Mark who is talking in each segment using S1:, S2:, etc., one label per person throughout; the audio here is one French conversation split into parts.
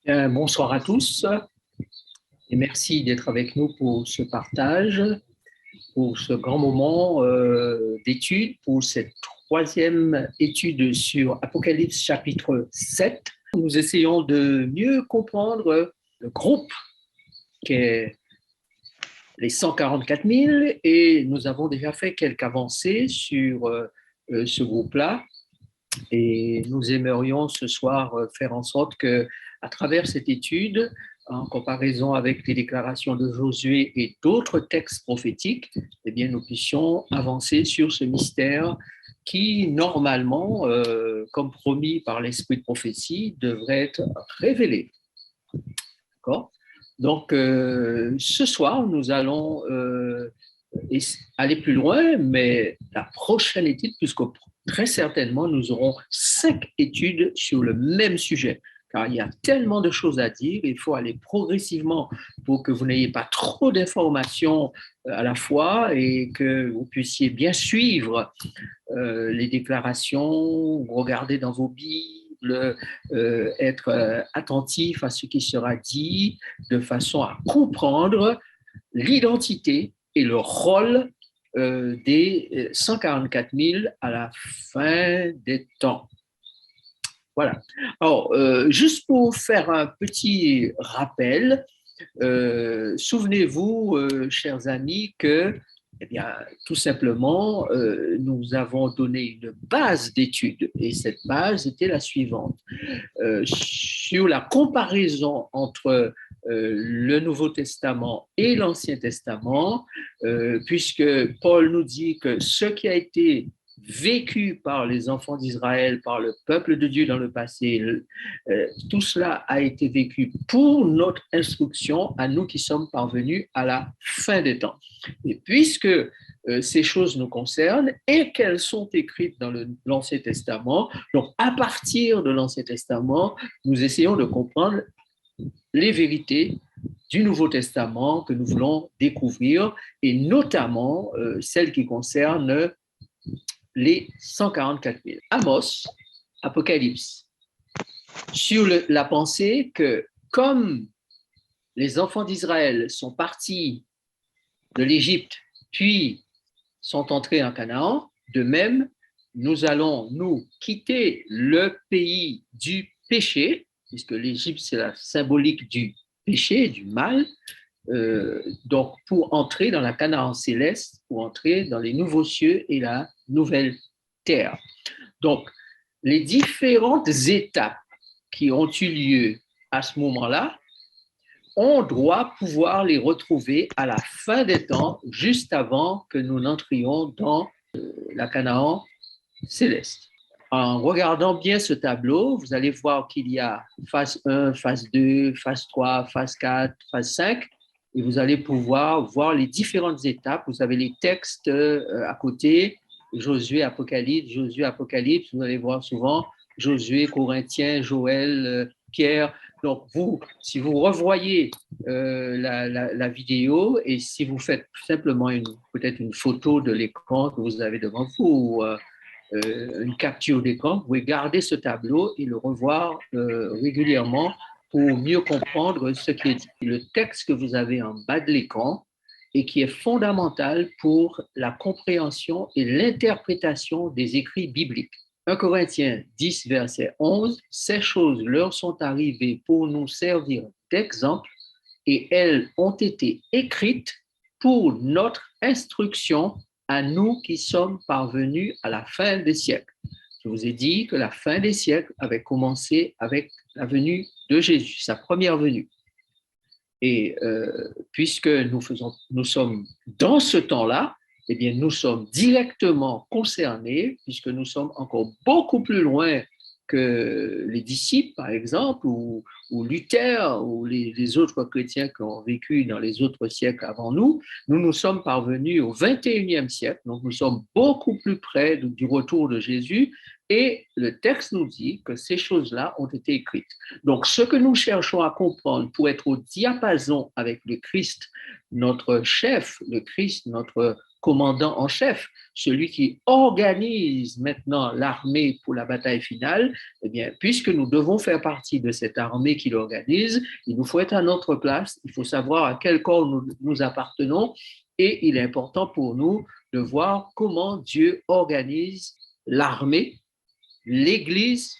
S1: Bien, bonsoir à tous et merci d'être avec nous pour ce partage, pour ce grand moment d'étude, pour cette troisième étude sur Apocalypse chapitre 7. Nous essayons de mieux comprendre le groupe qui est les 144 000 et nous avons déjà fait quelques avancées sur ce groupe-là. Et nous aimerions ce soir faire en sorte que, à travers cette étude, en comparaison avec les déclarations de Josué et d'autres textes prophétiques, eh bien, nous puissions avancer sur ce mystère qui, normalement, comme promis par l'esprit de prophétie, devrait être révélé. D'accord ? Donc, ce soir, nous allons aller plus loin, mais la prochaine étude, puisque très certainement, nous aurons 5 études sur le même sujet, car il y a tellement de choses à dire, il faut aller progressivement pour que vous n'ayez pas trop d'informations à la fois et que vous puissiez bien suivre les déclarations, regarder dans vos Bibles, être attentif à ce qui sera dit, de façon à comprendre l'identité et le rôle des 144 000 à la fin des temps. Voilà. Alors, juste pour faire un petit rappel, souvenez-vous, chers amis, que eh bien, tout simplement, nous avons donné une base d'études et cette base était la suivante. Sur la comparaison entre le Nouveau Testament et l'Ancien Testament, puisque Paul nous dit que ce qui a été vécu par les enfants d'Israël, par le peuple de Dieu dans le passé, tout cela a été vécu pour notre instruction à nous qui sommes parvenus à la fin des temps. Et puisque ces choses nous concernent et qu'elles sont écrites dans l'Ancien Testament, donc à partir de l'Ancien Testament, nous essayons de comprendre les vérités du Nouveau Testament que nous voulons découvrir et notamment celles qui concernent les 144 000. Amos, Apocalypse, sur la pensée que comme les enfants d'Israël sont partis de l'Égypte, puis sont entrés en Canaan, de même, nous allons nous quitter le pays du péché, puisque l'Égypte, c'est la symbolique du péché, du mal, donc pour entrer dans la Canaan céleste, pour entrer dans les nouveaux cieux et la nouvelle terre. Donc, les différentes étapes qui ont eu lieu à ce moment-là, on doit pouvoir les retrouver à la fin des temps, juste avant que nous n'entrions dans la Canaan céleste. En regardant bien ce tableau, vous allez voir qu'il y a phase 1, phase 2, phase 3, phase 4, phase 5, et vous allez pouvoir voir les différentes étapes. Vous avez les textes à côté, Josué, Apocalypse, vous allez voir souvent Josué, Corinthiens, Joël, Pierre. Donc, si vous revoyez la vidéo et si vous faites simplement peut-être une photo de l'écran que vous avez devant vous, une capture d'écran, vous pouvez garder ce tableau et le revoir régulièrement pour mieux comprendre ce qui est dit. Le texte que vous avez en bas de l'écran et qui est fondamental pour la compréhension et l'interprétation des écrits bibliques. 1 Corinthiens 10, verset 11, « Ces choses leur sont arrivées pour nous servir d'exemple et elles ont été écrites pour notre instruction à nous qui sommes parvenus à la fin des siècles. » Je vous ai dit que la fin des siècles avait commencé avec la venue de Jésus, sa première venue. Et puisque nous sommes dans ce temps-là, eh bien, nous sommes directement concernés, puisque nous sommes encore beaucoup plus loin que les disciples, par exemple, ou Luther, ou les autres chrétiens qui ont vécu dans les autres siècles avant nous. Nous sommes parvenus au 21e siècle, donc nous sommes beaucoup plus près du retour de Jésus, et le texte nous dit que ces choses-là ont été écrites. Donc, ce que nous cherchons à comprendre pour être au diapason avec le Christ, notre chef, le Christ, notre commandant en chef, celui qui organise maintenant l'armée pour la bataille finale, eh bien, puisque nous devons faire partie de cette armée qu'il organise, il nous faut être à notre place, il faut savoir à quel corps nous appartenons, et il est important pour nous de voir comment Dieu organise l'armée, l'Église,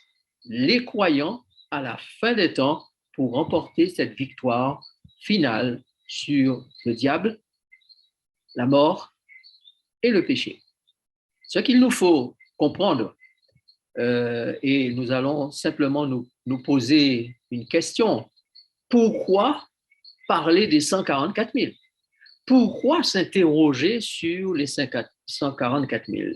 S1: les croyants à la fin des temps pour remporter cette victoire finale sur le diable, la mort et le péché. Ce qu'il nous faut comprendre, et nous allons simplement nous poser une question. Pourquoi parler des 144 000? Pourquoi s'interroger sur les 144 000?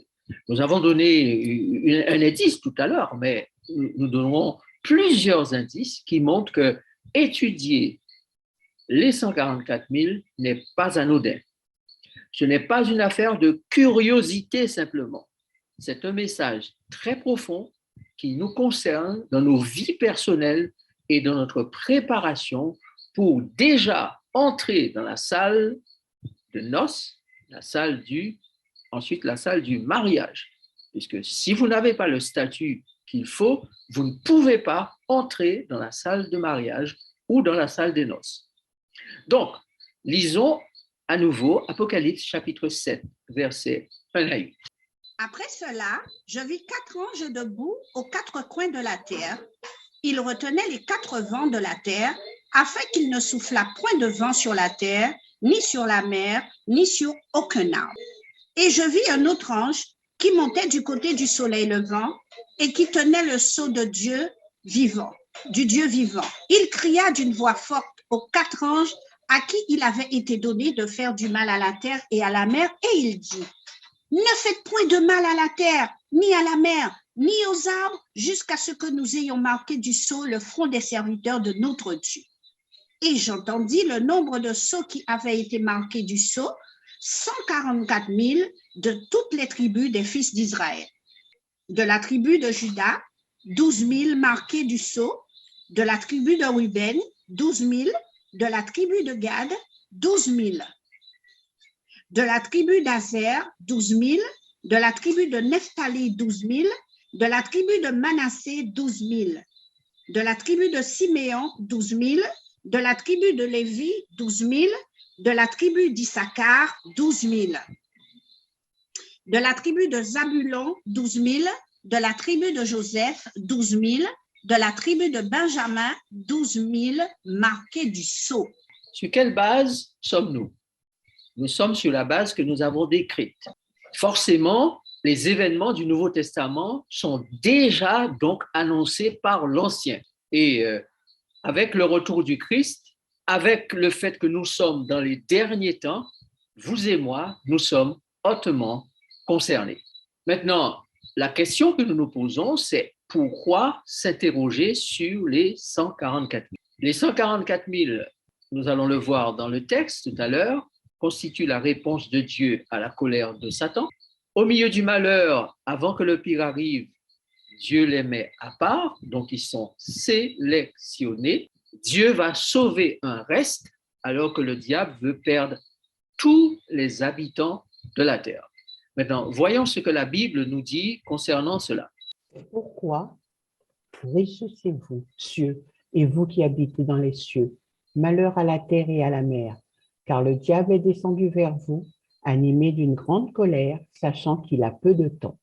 S1: Nous avons donné un indice tout à l'heure, mais nous donnerons plusieurs indices qui montrent que étudier les 144 000 n'est pas anodin. Ce n'est pas une affaire de curiosité simplement. C'est un message très profond qui nous concerne dans nos vies personnelles et dans notre préparation pour déjà entrer dans la salle de noces, ensuite la salle du mariage. Puisque si vous n'avez pas le statut qu'il faut, vous ne pouvez pas entrer dans la salle de mariage ou dans la salle des noces. Donc, lisons à nouveau Apocalypse chapitre 7, versets 1 à 8.
S2: Après cela, je vis 4 anges debout aux 4 coins de la terre. Ils retenaient les 4 vents de la terre, afin qu'il ne soufflât point de vent sur la terre, ni sur la mer, ni sur aucun arbre. Et je vis un autre ange qui montait du côté du soleil levant et qui tenait le sceau de Dieu vivant, du Dieu vivant. Il cria d'une voix forte aux 4 anges à qui il avait été donné de faire du mal à la terre et à la mer, et il dit: ne faites point de mal à la terre, ni à la mer, ni aux arbres, jusqu'à ce que nous ayons marqué du sceau le front des serviteurs de notre Dieu. Et j'entendis le nombre de sceaux qui avaient été marqués du sceau, 144 000 de toutes les tribus des fils d'Israël. De la tribu de Juda, 12 000 marqués du sceau, de la tribu de Ruben, 12 000, de la tribu de Gad, 12 000. De la tribu d'Azer, 12 000, de la tribu de Nephtali, 12 000, de la tribu de Manassé, 12 000, de la tribu de Siméon, 12 000, de la tribu de Lévi, 12 000, de la tribu d'Issachar, 12 000, de la tribu de Zabulon, 12 000, de la tribu de Joseph, 12 000, de la tribu de Benjamin, 12 000 marqués du sceau.
S1: Sur quelle base sommes-nous? Nous sommes sur la base que nous avons décrite. Forcément, les événements du Nouveau Testament sont déjà donc annoncés par l'Ancien. Et avec le retour du Christ, avec le fait que nous sommes dans les derniers temps, vous et moi, nous sommes hautement concernés. Maintenant, la question que nous nous posons, c'est pourquoi s'interroger sur les 144 000? Les 144 000, nous allons le voir dans le texte tout à l'heure, constituent la réponse de Dieu à la colère de Satan. Au milieu du malheur, avant que le pire arrive, Dieu les met à part, donc ils sont sélectionnés. Dieu va sauver un reste alors que le diable veut perdre tous les habitants de la terre. Maintenant, voyons ce que la Bible nous dit concernant cela.
S3: Pourquoi réjouissez-vous, cieux, et vous qui habitez dans les cieux? Malheur à la terre et à la mer, car le diable est descendu vers vous, animé d'une grande colère, sachant qu'il a peu de temps.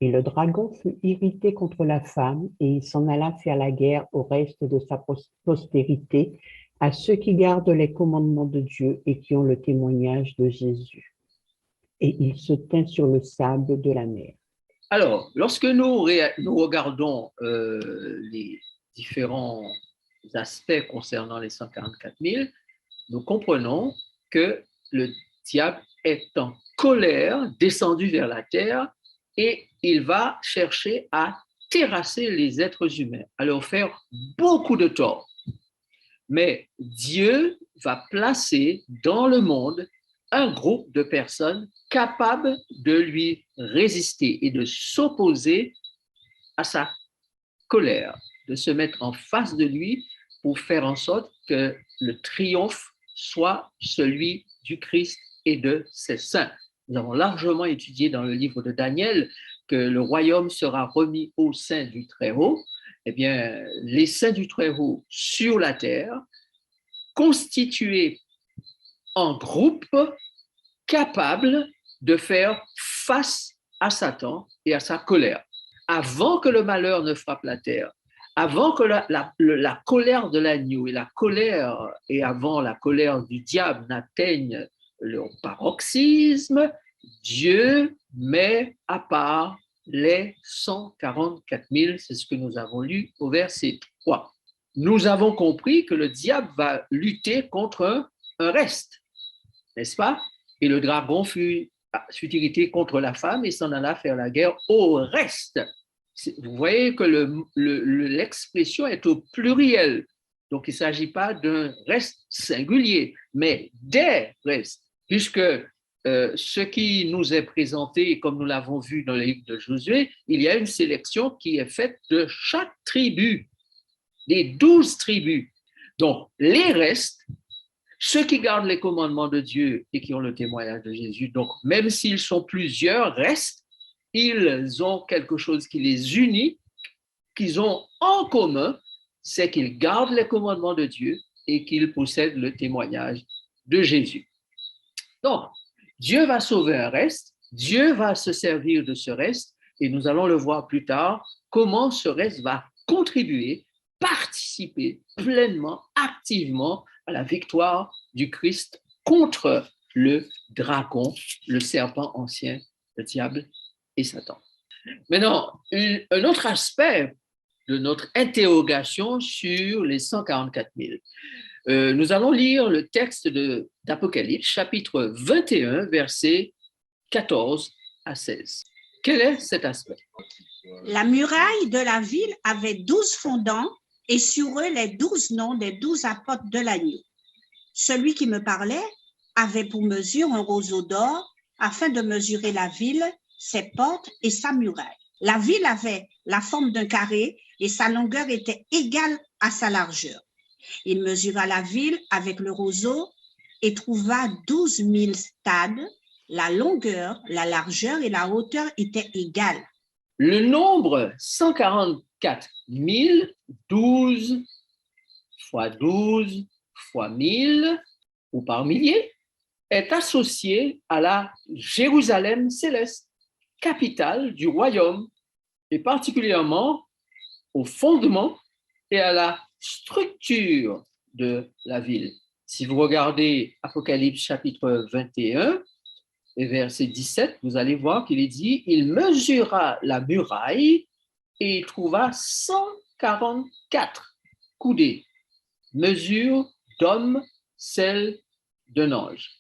S3: Et le dragon fut irrité contre la femme, et il s'en alla faire la guerre au reste de sa postérité, à ceux qui gardent les commandements de Dieu et qui ont le témoignage de Jésus. Et il se tint sur le sable de la mer.
S1: Alors, lorsque nous regardons les différents aspects concernant les 144 000, nous comprenons que le diable est en colère, descendu vers la terre, et il va chercher à terrasser les êtres humains, à leur faire beaucoup de tort. Mais Dieu va placer dans le monde un groupe de personnes capables de lui résister et de s'opposer à sa colère, de se mettre en face de lui pour faire en sorte que le triomphe soit celui du Christ et de ses saints. Nous avons largement étudié dans le livre de Daniel que le royaume sera remis aux saints du Très-Haut. Eh bien, les saints du Très-Haut sur la terre, constitués en groupe, capables de faire face à Satan et à sa colère. Avant que le malheur ne frappe la terre, avant que la colère de l'agneau et avant la colère du diable n'atteignent leur paroxysme, Dieu met à part les 144 000, c'est ce que nous avons lu au verset 3. Nous avons compris que le diable va lutter contre un reste, n'est-ce pas? Et le dragon fut irrité contre la femme et s'en alla faire la guerre au reste. Vous voyez que l'expression est au pluriel. Donc, il ne s'agit pas d'un reste singulier, mais des restes, puisque ce qui nous est présenté, comme nous l'avons vu dans le livre de Josué, il y a une sélection qui est faite de chaque tribu, des 12 tribus. Donc, les restes, ceux qui gardent les commandements de Dieu et qui ont le témoignage de Jésus, donc même s'ils sont plusieurs, restent, ils ont quelque chose qui les unit, qu'ils ont en commun, c'est qu'ils gardent les commandements de Dieu et qu'ils possèdent le témoignage de Jésus. Donc, Dieu va sauver un reste, Dieu va se servir de ce reste, et nous allons le voir plus tard, comment ce reste va contribuer, participer pleinement, activement à la victoire du Christ contre le dragon, le serpent ancien, le diable et Satan. Maintenant, un autre aspect de notre interrogation sur les 144 000. Nous allons lire le texte d'Apocalypse, chapitre 21, versets 14 à 16. Quel est cet aspect?
S2: La muraille de la ville avait 12 fondants et sur eux les 12 noms des 12 apôtres de l'agneau. Celui qui me parlait avait pour mesure un roseau d'or afin de mesurer la ville, ses portes et sa muraille. La ville avait la forme d'un carré et sa longueur était égale à sa largeur. Il mesura la ville avec le roseau et trouva 12 000 stades. La longueur, la largeur et la hauteur étaient égales.
S1: Le nombre 144 000, 12 fois 12 fois 1000 ou par milliers, est associé à la Jérusalem céleste, capitale du royaume, et particulièrement au fondement et à la structure de la ville. Si vous regardez Apocalypse chapitre 21 et verset 17, vous allez voir qu'il est dit « Il mesura la muraille et il trouva 144 coudées, mesure d'homme, celle d'un ange. »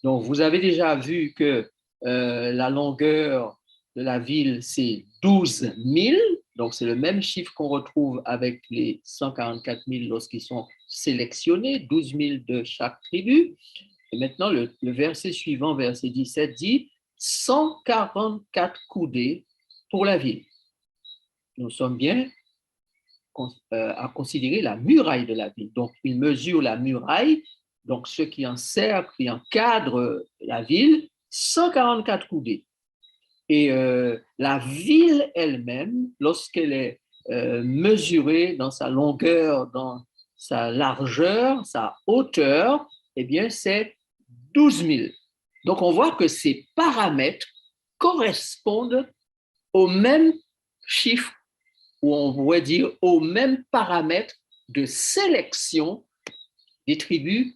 S1: Donc, vous avez déjà vu que la longueur de la ville, c'est 12 000. Donc, c'est le même chiffre qu'on retrouve avec les 144 000 lorsqu'ils sont sélectionnés, 12 000 de chaque tribu. Et maintenant, le verset suivant, verset 17, dit 144 coudées pour la ville. Nous sommes bien à considérer la muraille de la ville. Donc, il mesure la muraille, donc ce qui encercle et encadre la ville, 144 coudées. Et la ville elle-même, lorsqu'elle est mesurée dans sa longueur, dans sa largeur, sa hauteur, eh bien, c'est 12 000. Donc, on voit que ces paramètres correspondent au même chiffre, ou on pourrait dire aux mêmes paramètres de sélection des tribus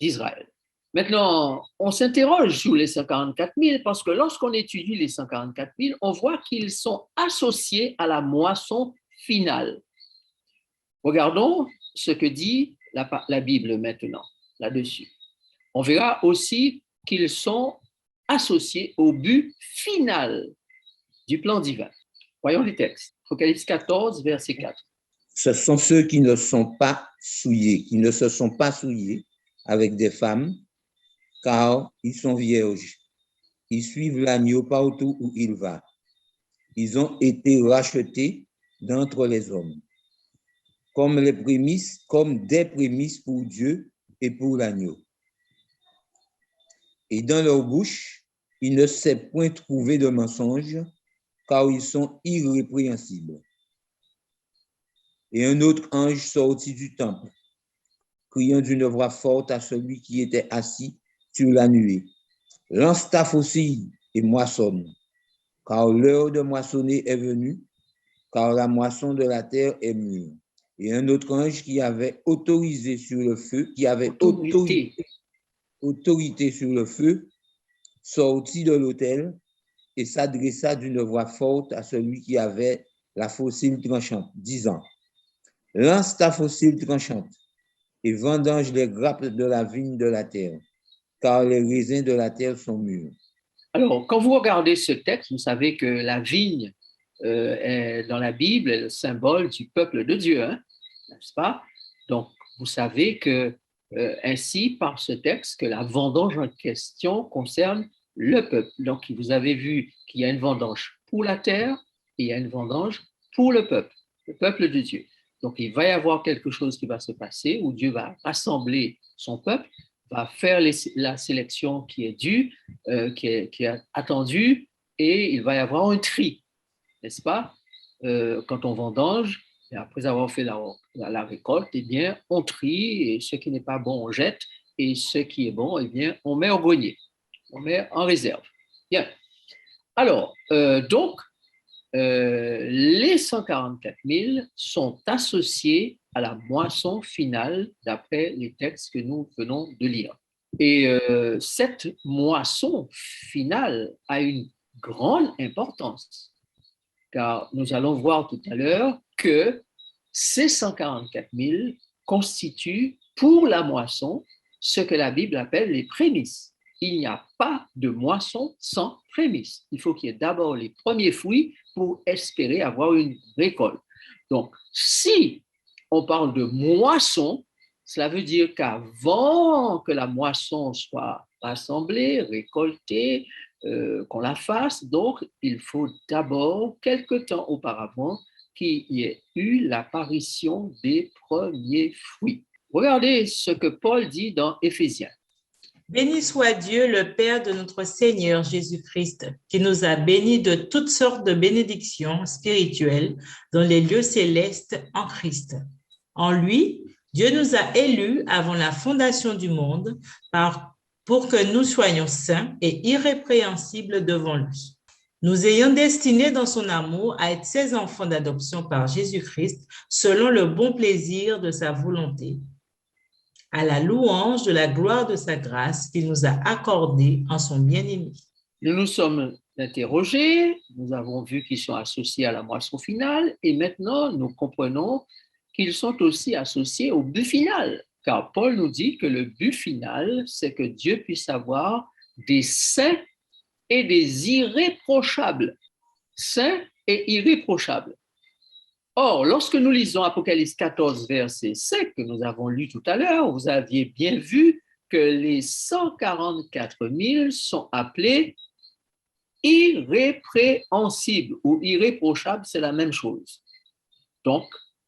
S1: d'Israël. Maintenant, on s'interroge sur les 144 000 parce que lorsqu'on étudie les 144 000, on voit qu'ils sont associés à la moisson finale. Regardons ce que dit la Bible maintenant, là-dessus. On verra aussi qu'ils sont associés au but final du plan divin. Voyons les textes. Apocalypse 14, verset 4.
S4: Ce sont ceux qui ne sont pas souillés, qui ne se sont pas souillés avec des femmes, car ils sont vierges. Ils suivent l'agneau partout où il va. Ils ont été rachetés d'entre les hommes, comme des prémices pour Dieu et pour l'agneau. Et dans leur bouche, il ne s'est point trouvé de mensonge, car ils sont irrépréhensibles. Et un autre ange sortit du temple, criant d'une voix forte à celui qui était assis sur la nuée. Lance ta faucille et moissonne, car l'heure de moissonner est venue, car la moisson de la terre est mûre. Et un autre ange qui avait autorisé sur le feu, qui avait autorité sur le feu, sortit de l'autel et s'adressa d'une voix forte à celui qui avait la faucille tranchante, disant, lance ta faucille tranchante et vendange les grappes de la vigne de la terre, car les raisins de la terre sont mûrs.
S1: Alors, quand vous regardez ce texte, vous savez que la vigne est, dans la Bible, est le symbole du peuple de Dieu, hein, n'est-ce pas? Donc, vous savez que ainsi, par ce texte, que la vendange en question concerne le peuple. Donc, vous avez vu qu'il y a une vendange pour la terre et il y a une vendange pour le peuple de Dieu. Donc, il va y avoir quelque chose qui va se passer où Dieu va rassembler son peuple, va faire la sélection qui est due, qui est attendue, et il va y avoir un tri, n'est-ce pas? Quand on vendange, et après avoir fait la récolte, eh bien, on trie, et ce qui n'est pas bon, on jette, et ce qui est bon, eh bien, on met au grenier, on met en réserve. Bien. Alors, donc, les 144 000 sont associés à la moisson finale d'après les textes que nous venons de lire. Et cette moisson finale a une grande importance, car nous allons voir tout à l'heure que ces 144 000 constituent pour la moisson ce que la Bible appelle les prémices. Il n'y a pas de moisson sans prémices. Il faut qu'il y ait d'abord les premiers fruits pour espérer avoir une récolte. Donc, si on parle de moisson, cela veut dire qu'avant que la moisson soit rassemblée, récoltée, qu'on la fasse, donc il faut d'abord, quelque temps auparavant, qu'il y ait eu l'apparition des premiers fruits. Regardez ce que Paul dit dans Éphésiens.
S5: Béni soit Dieu, le Père de notre Seigneur Jésus-Christ, qui nous a bénis de toutes sortes de bénédictions spirituelles dans les lieux célestes en Christ. En lui, Dieu nous a élus avant la fondation du monde pour que nous soyons saints et irrépréhensibles devant lui. Nous ayant destinés dans son amour à être ses enfants d'adoption par Jésus-Christ, selon le bon plaisir de sa volonté, à la louange de la gloire de sa grâce qu'il nous a accordée en son bien-aimé.
S1: Nous nous sommes interrogés, nous avons vu qu'ils sont associés à la moisson finale, et maintenant nous comprenons qu'ils sont aussi associés au but final, car Paul nous dit que le but final, c'est que Dieu puisse avoir des saints et des irréprochables. Saints et irréprochables. Or, lorsque nous lisons Apocalypse 14, verset 5, que nous avons lu tout à l'heure, vous aviez bien vu que les 144 000 sont appelés irrépréhensibles ou irréprochables, c'est la même chose. Donc,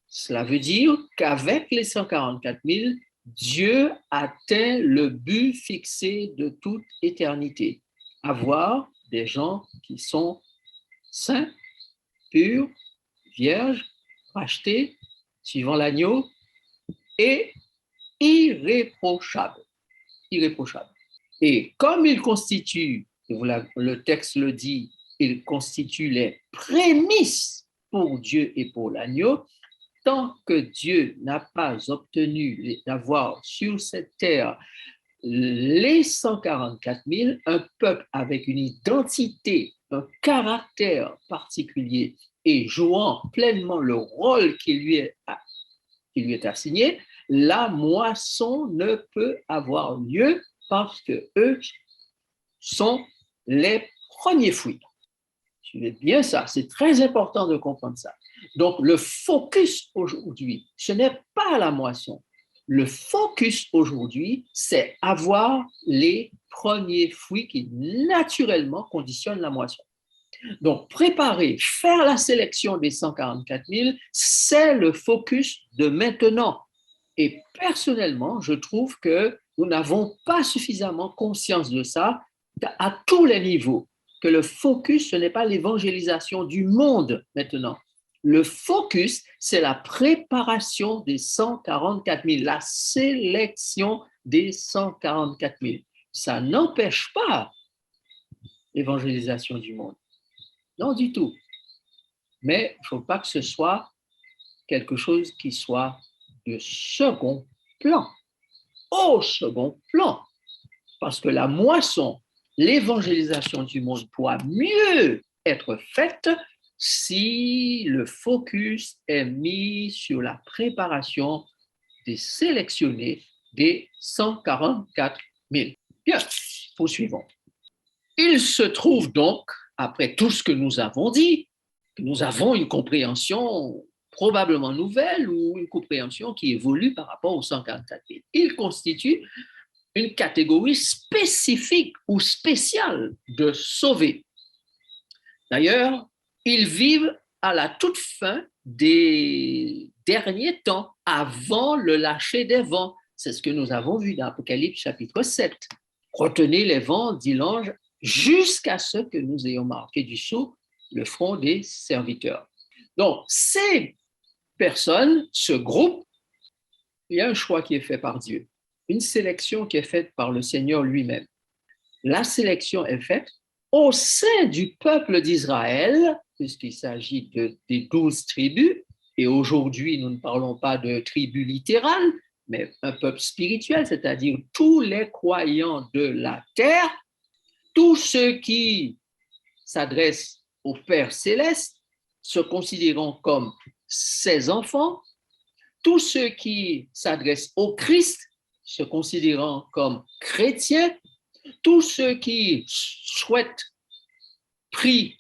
S1: cela veut dire qu'avec les 144 000, Dieu atteint le but fixé de toute éternité, avoir des gens qui sont saints, purs, vierges, rachetés, suivant l'agneau, et irréprochables. Irréprochables. Et comme il constitue, le texte le dit, il constitue les prémices pour Dieu et pour l'agneau, tant que Dieu n'a pas obtenu d'avoir sur cette terre les 144 000, un peuple avec une identité, un caractère particulier et jouant pleinement le rôle qui lui est assigné, la moisson ne peut avoir lieu parce que eux sont les premiers fruits. Suivez bien ça, c'est très important de comprendre ça. Donc, le focus aujourd'hui, ce n'est pas la moisson. Le focus aujourd'hui, c'est avoir les premiers fruits qui naturellement conditionnent la moisson. Donc, préparer, faire la sélection des 144 000, c'est le focus de maintenant. Et personnellement, je trouve que nous n'avons pas suffisamment conscience de ça à tous les niveaux, que le focus, ce n'est pas l'évangélisation du monde maintenant. Le focus, c'est la préparation des 144 000, la sélection des 144 000. Ça n'empêche pas l'évangélisation du monde. Non, du tout. Mais il ne faut pas que ce soit quelque chose qui soit de second plan, au second plan. Parce que la moisson, l'évangélisation du monde pourra mieux être faite si le focus est mis sur la préparation des sélectionnés des 144 000. Bien, poursuivons. Il se trouve donc, après tout ce que nous avons dit, que nous avons une compréhension probablement nouvelle ou une compréhension qui évolue par rapport aux 144 000. Il constitue une catégorie spécifique ou spéciale de sauvés. D'ailleurs, ils vivent à la toute fin des derniers temps, avant le lâcher des vents. C'est ce que nous avons vu dans Apocalypse chapitre 7. Retenez les vents, dit l'ange, jusqu'à ce que nous ayons marqué du sceau le front des serviteurs. Donc, ces personnes, ce groupe, il y a un choix qui est fait par Dieu, une sélection qui est faite par le Seigneur lui-même. La sélection est faite au sein du peuple d'Israël, puisqu'il s'agit des 12 tribus, et aujourd'hui, nous ne parlons pas de tribus littérales, mais un peuple spirituel, c'est-à-dire tous les croyants de la terre, tous ceux qui s'adressent au Père céleste, se considérant comme ses enfants, tous ceux qui s'adressent au Christ, se considérant comme chrétiens, tous ceux qui souhaitent, prient,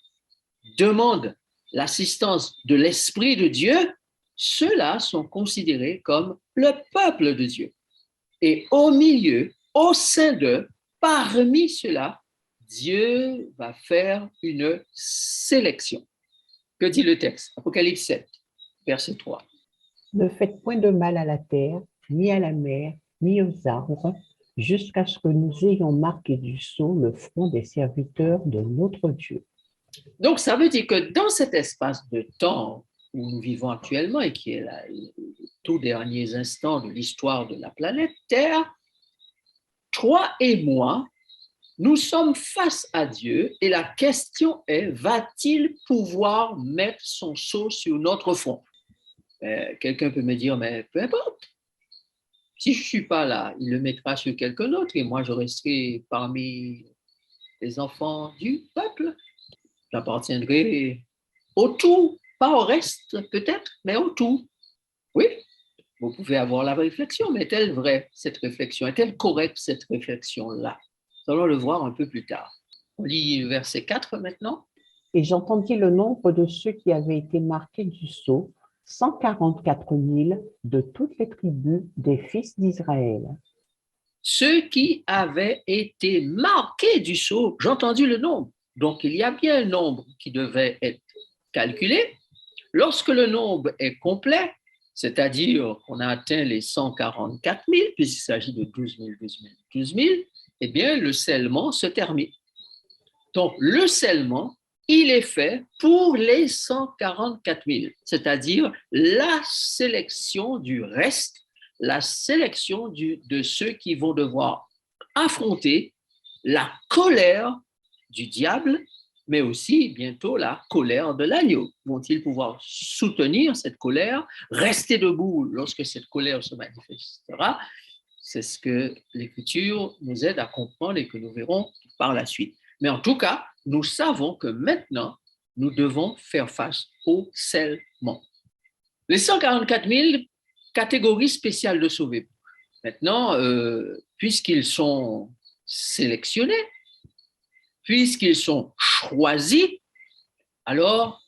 S1: demandent l'assistance de l'Esprit de Dieu, ceux-là sont considérés comme le peuple de Dieu. Et au milieu, au sein d'eux, parmi ceux-là, Dieu va faire une sélection. Que dit le texte? Apocalypse 7, verset 3.
S3: Ne faites point de mal à la terre, ni à la mer, ni aux arbres, jusqu'à ce que nous ayons marqué du sceau le front des serviteurs de notre Dieu.
S1: Donc, ça veut dire que dans cet espace de temps où nous vivons actuellement et qui est les tout derniers instants de l'histoire de la planète Terre, toi et moi, nous sommes face à Dieu et la question est, va-t-il pouvoir mettre son sceau sur notre front? Quelqu'un peut me dire, mais peu importe. Si je ne suis pas là, il le mettra sur quelqu'un d'autre et moi, je resterai parmi les enfants du peuple. J'appartiendrai au tout, pas au reste peut-être, mais au tout. Oui, vous pouvez avoir la réflexion, mais est-elle vraie, cette réflexion? Est-elle correcte, cette réflexion-là? Nous allons le voir un peu plus tard. On lit verset 4 maintenant.
S3: Et j'entendis le nombre de ceux qui avaient été marqués du sceau, 144 000 de toutes les tribus des fils d'Israël.
S1: Ceux qui avaient été marqués du sceau, j'ai entendu le nombre. Donc, il y a bien un nombre qui devait être calculé. Lorsque le nombre est complet, c'est-à-dire qu'on a atteint les 144 000, puisqu'il s'agit de 12 000, 12 000, 12 000, eh bien, le scellement se termine. Donc, le scellement, il est fait pour les 144 000, c'est-à-dire la sélection du reste, la sélection de ceux qui vont devoir affronter la colère du diable, mais aussi bientôt la colère de l'agneau. Vont-ils pouvoir soutenir cette colère, rester debout lorsque cette colère se manifestera? C'est ce que l'Écriture nous aide à comprendre et que nous verrons par la suite. Mais en tout cas, nous savons que maintenant, nous devons faire face au scellement. Les 144 000 catégories spéciales de sauvés. Maintenant, puisqu'ils sont sélectionnés, puisqu'ils sont choisis, alors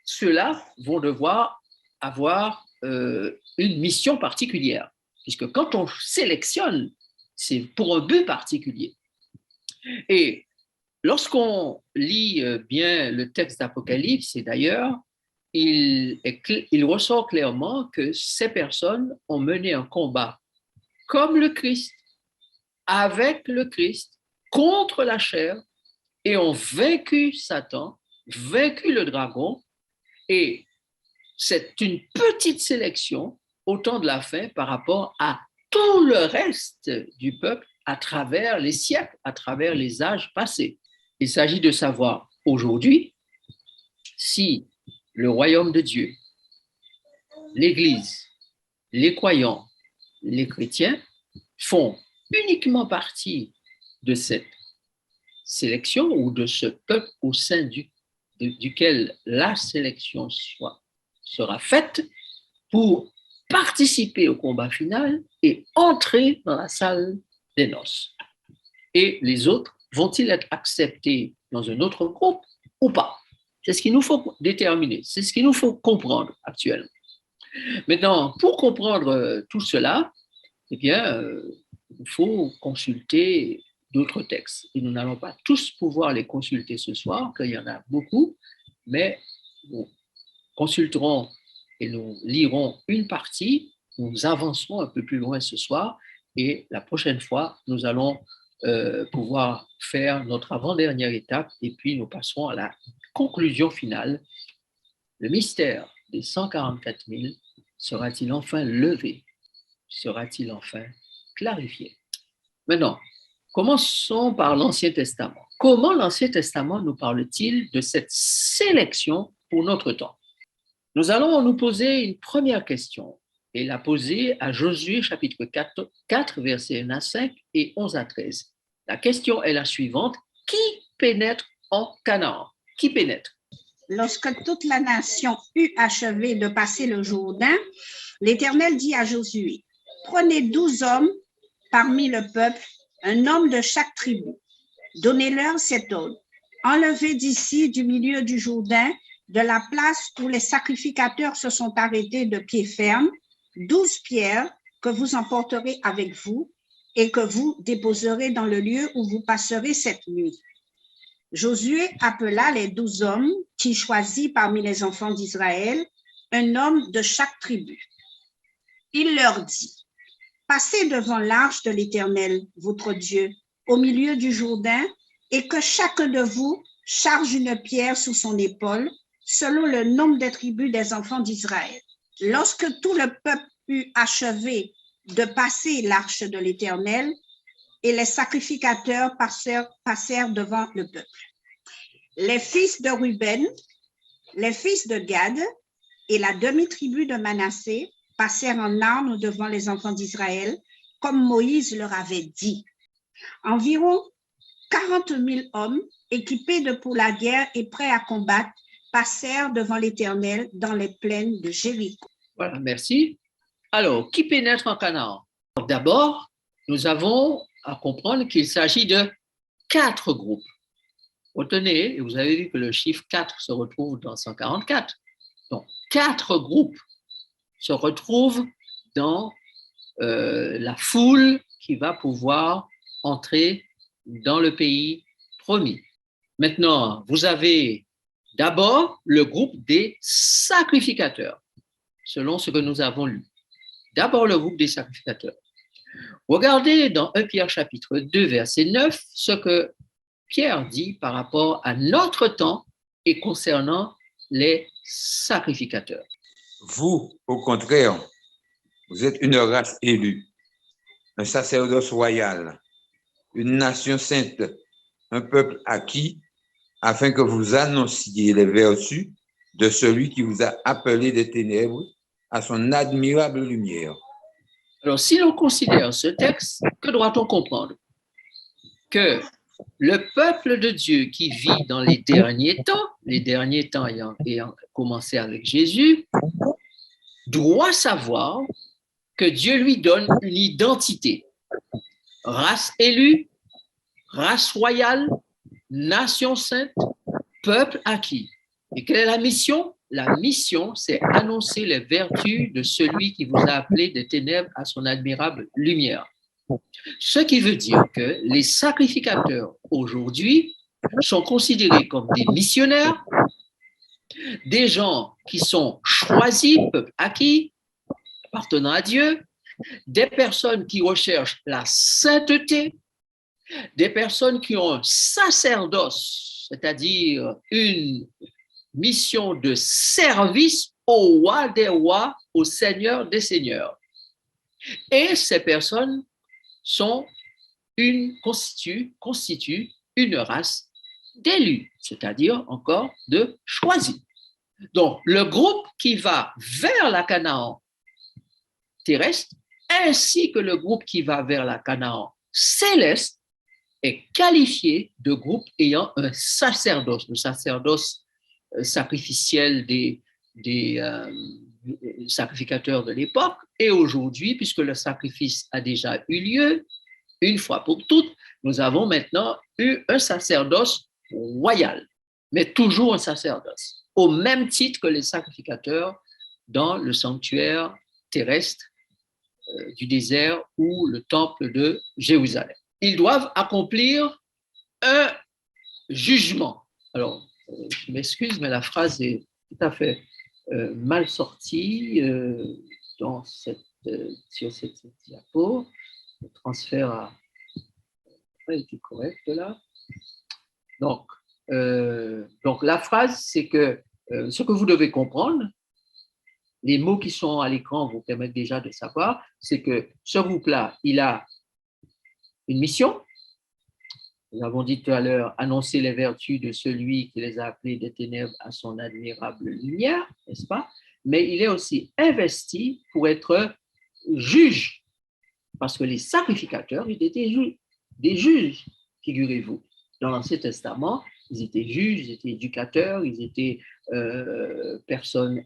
S1: ceux-là vont devoir avoir une mission particulière. Puisque quand on sélectionne, c'est pour un but particulier. Et lorsqu'on lit bien le texte d'Apocalypse, et d'ailleurs, il ressort clairement que ces personnes ont mené un combat comme le Christ, avec le Christ contre la chair et ont vaincu Satan, vaincu le dragon. Et c'est une petite sélection au temps de la fin par rapport à tout le reste du peuple à travers les siècles, à travers les âges passés. Il s'agit de savoir aujourd'hui si le royaume de Dieu, l'Église, les croyants, les chrétiens font uniquement partie de cette sélection ou de ce peuple au sein duquel la sélection sera faite pour participer au combat final et entrer dans la salle des noces. Et les autres, vont-ils être acceptés dans un autre groupe ou pas? C'est ce qu'il nous faut déterminer, c'est ce qu'il nous faut comprendre actuellement. Maintenant, pour comprendre tout cela, eh bien, il faut consulter d'autres textes. Et nous n'allons pas tous pouvoir les consulter ce soir, qu'il y en a beaucoup, mais nous consulterons et nous lirons une partie, nous avancerons un peu plus loin ce soir, et la prochaine fois, nous allons pouvoir faire notre avant-dernière étape, et puis nous passerons à la conclusion finale. Le mystère des 144 000 sera-t-il enfin levé? Sera-t-il enfin clarifié? Maintenant, commençons par l'Ancien Testament. Comment l'Ancien Testament nous parle-t-il de cette sélection pour notre temps? Nous allons nous poser une première question et la poser à Josué chapitre 4, versets 1 à 5 et 11 à 13. La question est la suivante. Qui pénètre en Canaan? Qui pénètre?
S2: Lorsque toute la nation eut achevé de passer le Jourdain, l'Éternel dit à Josué, « Prenez 12 hommes parmi le peuple, un homme de chaque tribu. Donnez-leur cet ordre. Enlevez d'ici, du milieu du Jourdain, de la place où les sacrificateurs se sont arrêtés de pied ferme, 12 pierres que vous emporterez avec vous et que vous déposerez dans le lieu où vous passerez cette nuit. » Josué appela les 12 hommes qu'il choisit parmi les enfants d'Israël, un homme de chaque tribu. Il leur dit, « Passez devant l'arche de l'Éternel, votre Dieu, au milieu du Jourdain, et que chacun de vous charge une pierre sous son épaule, selon le nombre des tribus des enfants d'Israël. » Lorsque tout le peuple eut achevé de passer l'arche de l'Éternel, et les sacrificateurs passèrent devant le peuple. Les fils de Ruben, les fils de Gad et la demi-tribu de Manassé passèrent en armes devant les enfants d'Israël, comme Moïse leur avait dit. Environ 40 000 hommes équipés pour la guerre et prêts à combattre passèrent devant l'Éternel dans les plaines de Jéricho.
S1: Voilà, merci. Alors, qui pénètre en Canaan? D'abord, nous avons à comprendre qu'il s'agit de 4 groupes. Retenez, et vous avez vu que le chiffre 4 se retrouve dans 144. Donc, 4 groupes se retrouvent dans la foule qui va pouvoir entrer dans le pays promis. Maintenant, vous avez d'abord le groupe des sacrificateurs, selon ce que nous avons lu. D'abord le groupe des sacrificateurs. Regardez dans 1 Pierre chapitre 2, verset 9, ce que Pierre dit par rapport à notre temps et concernant les sacrificateurs.
S4: Vous, au contraire, vous êtes une race élue, un sacerdoce royal, une nation sainte, un peuple acquis, afin que vous annonciez les vertus de celui qui vous a appelé des ténèbres à son admirable lumière.
S1: Alors, si l'on considère ce texte, que doit-on comprendre? Que le peuple de Dieu qui vit dans les derniers temps ayant commencé avec Jésus, doit savoir que Dieu lui donne une identité. Race élue, race royale, nation sainte, peuple acquis. Et quelle est la mission? La mission, c'est annoncer les vertus de celui qui vous a appelé des ténèbres à son admirable lumière. Ce qui veut dire que les sacrificateurs aujourd'hui sont considérés comme des missionnaires, des gens qui sont choisis, peuple acquis, appartenant à Dieu, des personnes qui recherchent la sainteté, des personnes qui ont un sacerdoce, c'est-à-dire une mission de service au roi des rois, au Seigneur des seigneurs. Et ces personnes constituent une race d'élus, c'est-à-dire encore de choisis. Donc, le groupe qui va vers la Canaan terrestre, ainsi que le groupe qui va vers la Canaan céleste, est qualifié de groupe ayant un sacerdoce, le sacerdoce sacrificiel des sacrificateurs de l'époque. Et aujourd'hui, puisque le sacrifice a déjà eu lieu, une fois pour toutes, nous avons maintenant eu un sacerdoce royal, mais toujours un sacerdoce, au même titre que les sacrificateurs dans le sanctuaire terrestre du désert ou le temple de Jérusalem. Ils doivent accomplir un jugement. Alors, je m'excuse, mais la phrase est tout à fait mal sortie sur cette diapo. Le transfert a été correct là. Donc, la phrase, c'est que ce que vous devez comprendre, les mots qui sont à l'écran vous permettent déjà de savoir, c'est que ce groupe-là, il a une mission. Nous avons dit tout à l'heure, annoncer les vertus de celui qui les a appelés des ténèbres à son admirable lumière, n'est-ce pas? Mais il est aussi investi pour être juge, parce que les sacrificateurs, ils étaient des juges, figurez-vous. Dans l'Ancien Testament, ils étaient juges, ils étaient éducateurs, ils étaient personnes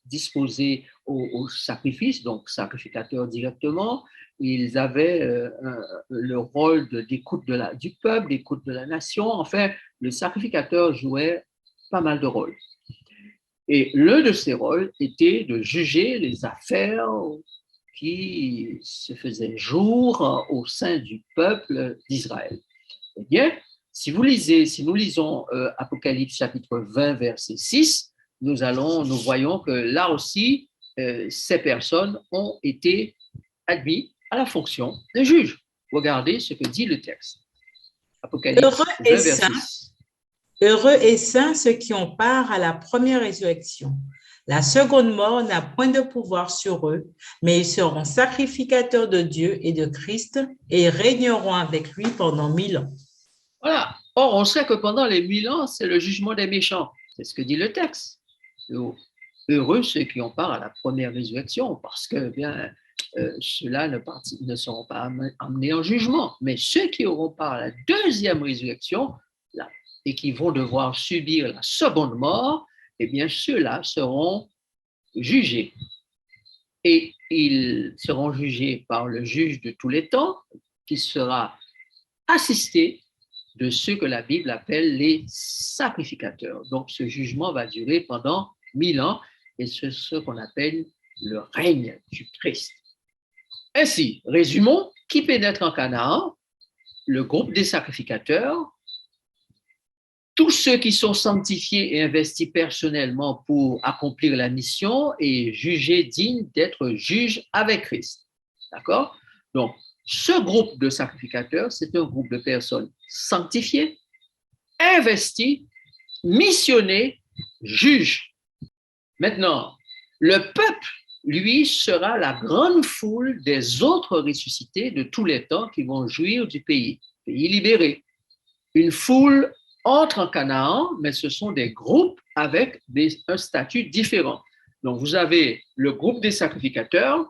S1: disposées au sacrifice, donc sacrificateurs directement. Ils avaient le rôle d'écoute du peuple, d'écoute de la nation. Enfin, le sacrificateur jouait pas mal de rôles. Et l'un de ces rôles était de juger les affaires qui se faisaient jour au sein du peuple d'Israël. Eh bien, si nous lisons Apocalypse chapitre 20, verset 6, nous voyons que là aussi, ces personnes ont été admises à la fonction de juge. Regardez ce que dit le texte. Apocalypse 20, verset 6.
S5: Heureux et saints ceux qui ont part à la première résurrection. La seconde mort n'a point de pouvoir sur eux, mais ils seront sacrificateurs de Dieu et de Christ et régneront avec lui pendant 1000 ans.
S1: Voilà. Or, on sait que pendant les 1000 ans, c'est le jugement des méchants. C'est ce que dit le texte. Heureux ceux qui ont part à la première résurrection, parce que bien, ceux-là ne seront pas amenés en jugement. Mais ceux qui auront part à la deuxième résurrection, là, et qui vont devoir subir la seconde mort, eh bien, ceux-là seront jugés. Et ils seront jugés par le juge de tous les temps, qui sera assisté de ceux que la Bible appelle les sacrificateurs. Donc, ce jugement va durer pendant 1000 ans, et c'est ce qu'on appelle le règne du Christ. Ainsi, résumons, qui pénètre en Canaan? Le groupe des sacrificateurs, tous ceux qui sont sanctifiés et investis personnellement pour accomplir la mission et jugés dignes d'être juges avec Christ. D'accord? Donc, ce groupe de sacrificateurs, c'est un groupe de personnes sanctifiées, investies, missionnées, juges. Maintenant, le peuple, lui, sera la grande foule des autres ressuscités de tous les temps qui vont jouir du pays libéré. Une foule entre en Canaan, mais ce sont des groupes avec un statut différent. Donc, vous avez le groupe des sacrificateurs,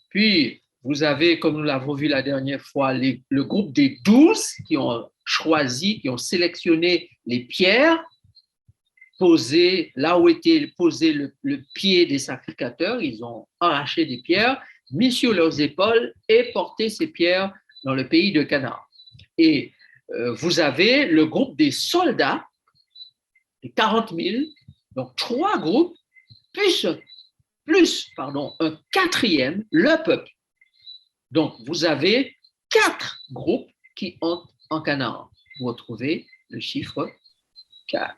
S1: puis vous avez, comme nous l'avons vu la dernière fois, le groupe des 12 qui ont choisi, qui ont sélectionné les pierres posées là où était posé le pied des sacrificateurs. Ils ont arraché des pierres, mis sur leurs épaules et porté ces pierres dans le pays de Canaan. Et vous avez le groupe des soldats, les 40 000, donc 3 groupes, plus un quatrième, le peuple. Donc, vous avez 4 groupes qui entrent en Canaan. Vous retrouvez le chiffre 4.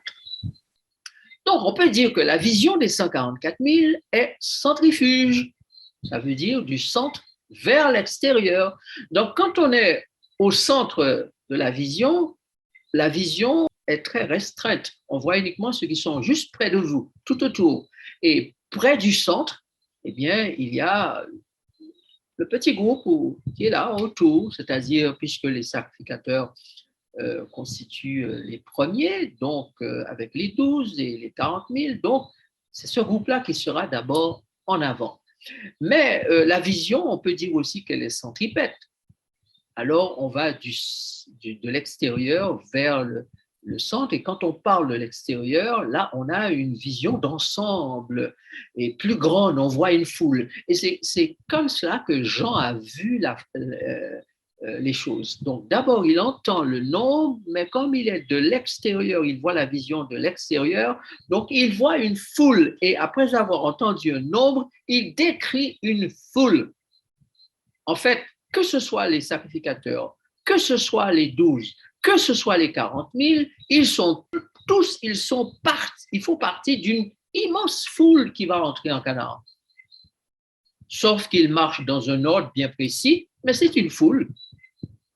S1: Donc, on peut dire que la vision des 144 000 est centrifuge. Ça veut dire du centre vers l'extérieur. Donc, quand on est au centre de la vision est très restreinte. On voit uniquement ceux qui sont juste près de vous, tout autour. Et près du centre, eh bien, il y a le petit groupe qui est là autour, c'est-à-dire puisque les sacrificateurs constituent les premiers, donc avec les 12 et les 40 000, donc c'est ce groupe-là qui sera d'abord en avant. Mais la vision, on peut dire aussi qu'elle est centripète. Alors, on va de l'extérieur vers le centre, et quand on parle de l'extérieur, là, on a une vision d'ensemble et plus grande, on voit une foule. Et c'est comme cela que Jean a vu les choses. Donc, d'abord, il entend le nombre, mais comme il est de l'extérieur, il voit la vision de l'extérieur, donc il voit une foule, et après avoir entendu un nombre, il décrit une foule. En fait, que ce soit les sacrificateurs, que ce soit les 12, que ce soit les 40 000, ils font partie d'une immense foule qui va entrer en Canaan. Sauf qu'ils marchent dans un ordre bien précis, mais c'est une foule.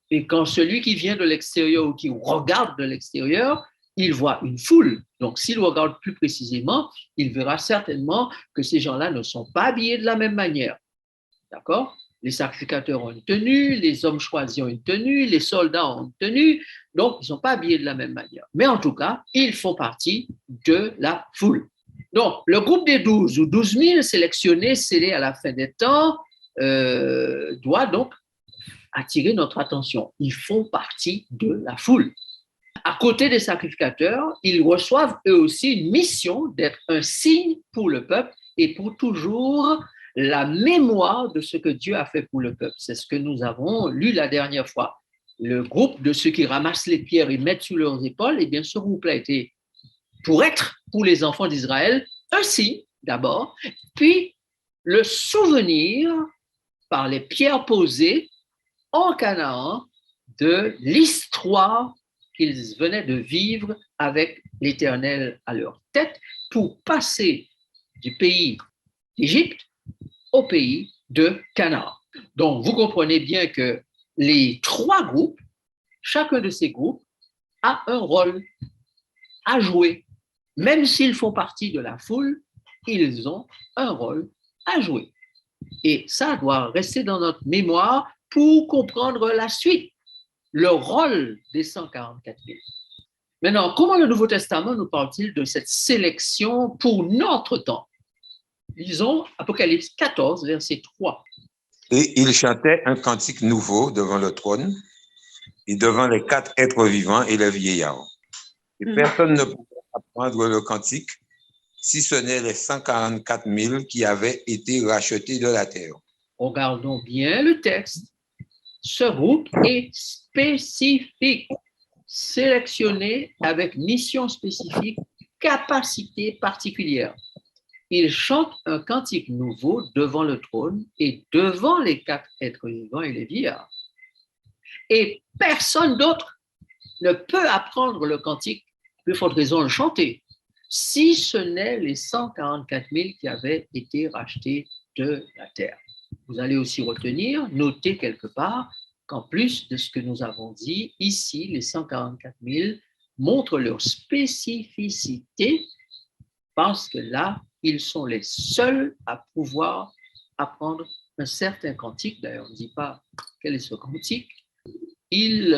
S1: Et quand celui qui vient de l'extérieur ou qui regarde de l'extérieur, il voit une foule. Donc, s'il regarde plus précisément, il verra certainement que ces gens-là ne sont pas habillés de la même manière. D'accord ? Les sacrificateurs ont une tenue, les hommes choisis ont une tenue, les soldats ont une tenue, donc ils ne sont pas habillés de la même manière. Mais en tout cas, ils font partie de la foule. Donc, le groupe des 12 ou 12 000 sélectionnés, scellés à la fin des temps, doit donc attirer notre attention. Ils font partie de la foule. À côté des sacrificateurs, ils reçoivent eux aussi une mission d'être un signe pour le peuple et pour toujours la mémoire de ce que Dieu a fait pour le peuple. C'est ce que nous avons lu la dernière fois. Le groupe de ceux qui ramassent les pierres et mettent sur leurs épaules, eh bien, ce groupe-là était pour être, pour les enfants d'Israël, un signe d'abord, puis le souvenir par les pierres posées en Canaan de l'histoire qu'ils venaient de vivre avec l'Éternel à leur tête pour passer du pays d'Égypte au pays de Canaan. Donc, vous comprenez bien que les trois groupes, chacun de ces groupes a un rôle à jouer. Même s'ils font partie de la foule, ils ont un rôle à jouer. Et ça doit rester dans notre mémoire pour comprendre la suite, le rôle des 144 000. Maintenant, comment le Nouveau Testament nous parle-t-il de cette sélection pour notre temps? Lisons Apocalypse 14, verset 3.
S4: Et il chantait un cantique nouveau devant le trône et devant les 4 êtres vivants et les vieillards. Et personne ne pouvait apprendre le cantique, si ce n'est les 144 000 qui avaient été rachetés de la terre.
S1: Regardons bien le texte. Ce groupe est spécifique, sélectionné avec mission spécifique, capacité particulière. Il chante un cantique nouveau devant le trône et devant les 4 êtres vivants et les vieillards. Et personne d'autre ne peut apprendre le cantique, plus forte raison le chanter, si ce n'est les 144 000 qui avaient été rachetés de la terre. Vous allez aussi retenir, noter quelque part, qu'en plus de ce que nous avons dit, ici, les 144 000 montrent leur spécificité parce que là, ils sont les seuls à pouvoir apprendre un certain cantique. D'ailleurs, on ne dit pas quel est ce cantique. Ils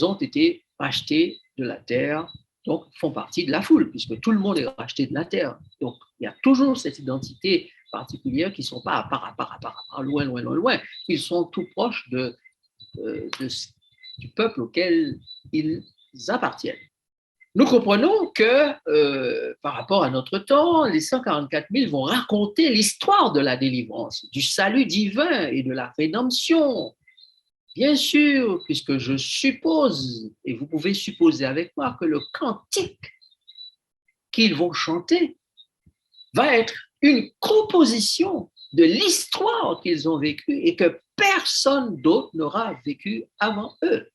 S1: ont été rachetés de la terre, donc font partie de la foule, puisque tout le monde est racheté de la terre. Donc, il y a toujours cette identité particulière qui ne sont pas à part, loin. Ils sont tout proches du peuple auquel ils appartiennent. Nous comprenons que par rapport à notre temps, les 144 000 vont raconter l'histoire de la délivrance, du salut divin et de la rédemption. Bien sûr, puisque je suppose, et vous pouvez supposer avec moi, que le cantique qu'ils vont chanter va être une composition de l'histoire qu'ils ont vécue et que personne d'autre n'aura vécu avant eux.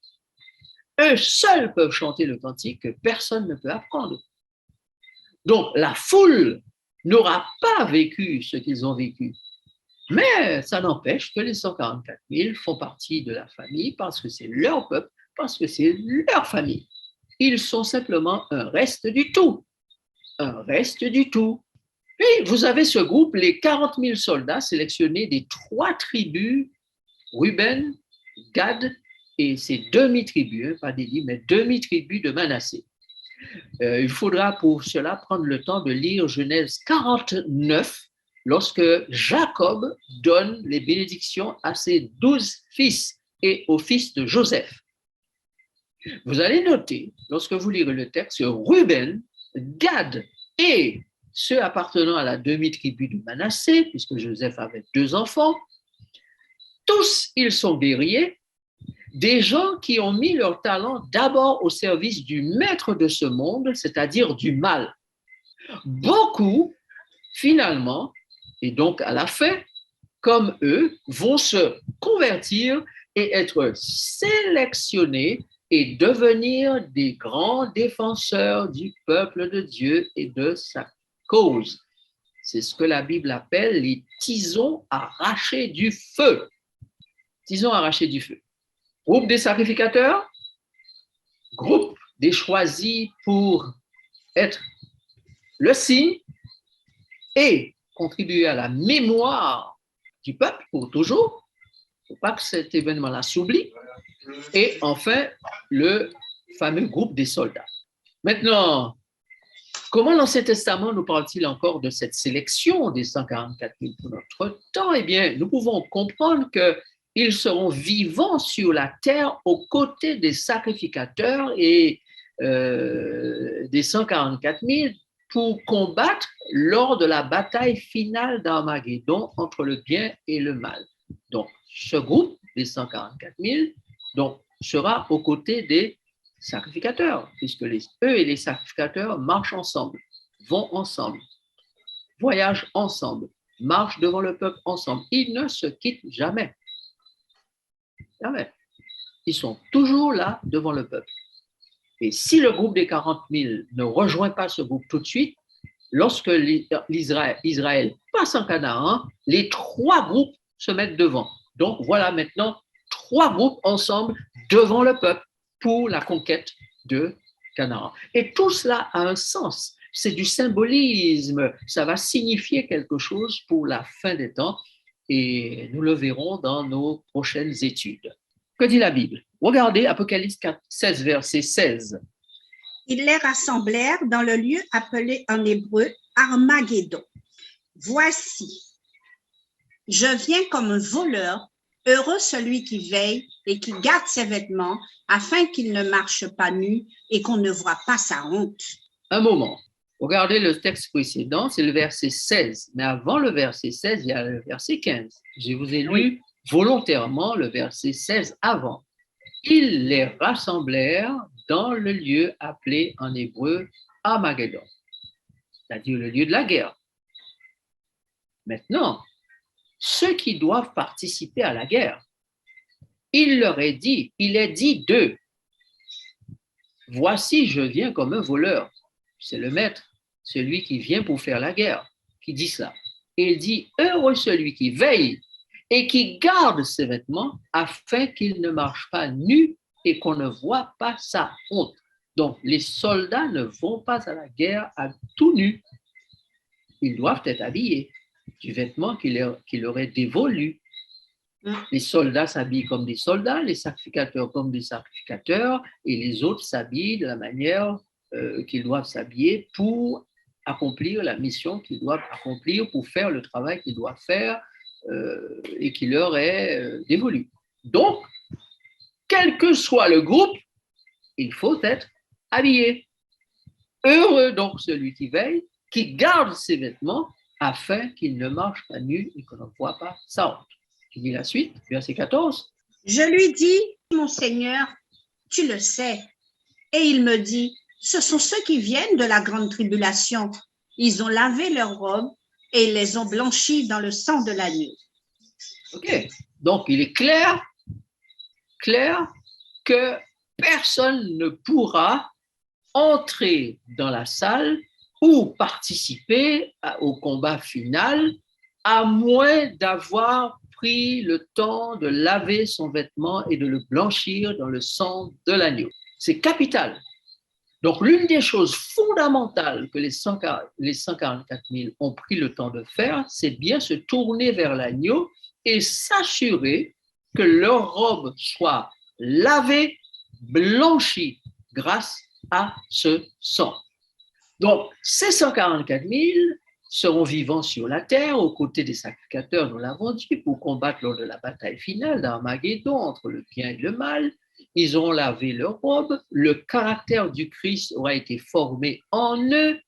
S1: Eux seuls peuvent chanter le cantique que personne ne peut apprendre. Donc, la foule n'aura pas vécu ce qu'ils ont vécu, Mais ça n'empêche que les 144 000 font partie de la famille parce que c'est leur peuple, parce que c'est leur famille. Ils sont simplement un reste du tout. Un reste du tout. Puis, vous avez ce groupe, les 40 000 soldats sélectionnés des 3 tribus, Ruben, Gad et ces demi-tribus, pas des livres, mais demi-tribus de Manassé. Il faudra pour cela prendre le temps de lire Genèse 49, lorsque Jacob donne les bénédictions à ses 12 fils et au fils de Joseph. Vous allez noter, lorsque vous lirez le texte, Ruben, Gad et ceux appartenant à la demi-tribu de Manassé, puisque Joseph avait 2 enfants, tous ils sont guerriers, des gens qui ont mis leur talent d'abord au service du maître de ce monde, c'est-à-dire du mal. Beaucoup, finalement, et donc à la fin, comme eux, vont se convertir et être sélectionnés et devenir des grands défenseurs du peuple de Dieu et de sa cause. C'est ce que la Bible appelle les tisons arrachés du feu. Tisons arrachés du feu. Groupe des sacrificateurs, groupe des choisis pour être le signe et contribuer à la mémoire du peuple pour toujours. Il ne faut pas que cet événement-là s'oublie. Et enfin, le fameux groupe des soldats. Maintenant, comment l'Ancien Testament nous parle-t-il encore de cette sélection des 144 000 pour notre temps? Eh bien, nous pouvons comprendre qu'ils seront vivants sur la terre aux côtés des sacrificateurs et des 144 000 pour combattre lors de la bataille finale d'Armageddon entre le bien et le mal. Donc, ce groupe des 144 000 donc, sera aux côtés des sacrificateurs, puisque eux et les sacrificateurs marchent ensemble, vont ensemble, voyagent ensemble, marchent devant le peuple ensemble. Ils ne se quittent jamais. Jamais. Ils sont toujours là devant le peuple. Et si le groupe des 40 000 ne rejoint pas ce groupe tout de suite, lorsque Israël passe en Canaan, les 3 groupes se mettent devant. Donc voilà maintenant 3 groupes ensemble devant le peuple pour la conquête de Canaan. Et tout cela a un sens. C'est du symbolisme. Ça va signifier quelque chose pour la fin des temps et nous le verrons dans nos prochaines études. Que dit la Bible? Regardez Apocalypse 16, verset 16.
S2: Ils les rassemblèrent dans le lieu appelé en hébreu Armageddon. Voici, je viens comme un voleur, heureux celui qui veille et qui garde ses vêtements afin qu'il ne marche pas nu et qu'on ne voit pas sa honte.
S1: Un moment. Regardez le texte précédent, c'est le verset 16. Mais avant le verset 16, il y a le verset 15. Je vous ai lu volontairement le verset 16 avant. Ils les rassemblèrent dans le lieu appelé en hébreu Armageddon, c'est-à-dire le lieu de la guerre. Maintenant, ceux qui doivent participer à la guerre, il est dit d'eux, voici, je viens comme un voleur. C'est le maître, celui qui vient pour faire la guerre, qui dit ça. Et il dit, heureux celui qui veille et qui garde ses vêtements afin qu'il ne marche pas nu et qu'on ne voit pas sa honte. Donc, les soldats ne vont pas à la guerre à tout nu. Ils doivent être habillés du vêtement qui leur est dévolu. Les soldats s'habillent comme des soldats, les sacrificateurs comme des sacrificateurs, et les autres s'habillent de la manière qu'ils doivent s'habiller pour accomplir la mission qu'ils doivent accomplir, pour faire le travail qu'ils doivent faire et qui leur est dévolu. Donc, quel que soit le groupe, il faut être habillé. Heureux donc celui qui veille, qui garde ses vêtements afin qu'il ne marche pas nu et qu'on ne voit pas sa honte. Je lis la suite, verset 14.
S2: Je lui dis, mon Seigneur, tu le sais. Et il me dit, ce sont ceux qui viennent de la grande tribulation. Ils ont lavé leurs robes et ils les ont blanchies dans le sang de l'agneau.
S1: OK. Donc, il est clair que personne ne pourra entrer dans la salle ou participer au combat final à moins d'avoir pris le temps de laver son vêtement et de le blanchir dans le sang de l'agneau. C'est capital. Donc, l'une des choses fondamentales que les 144 000 ont pris le temps de faire, c'est bien se tourner vers l'agneau et s'assurer que leur robe soit lavée, blanchie grâce à ce sang. Donc, ces 144 000 seront vivants sur la terre aux côtés des sacrificateurs, nous l'avons dit, pour combattre lors de la bataille finale d'Armageddon entre le bien et le mal. Ils auront lavé leur robe, le caractère du Christ aura été formé en eux,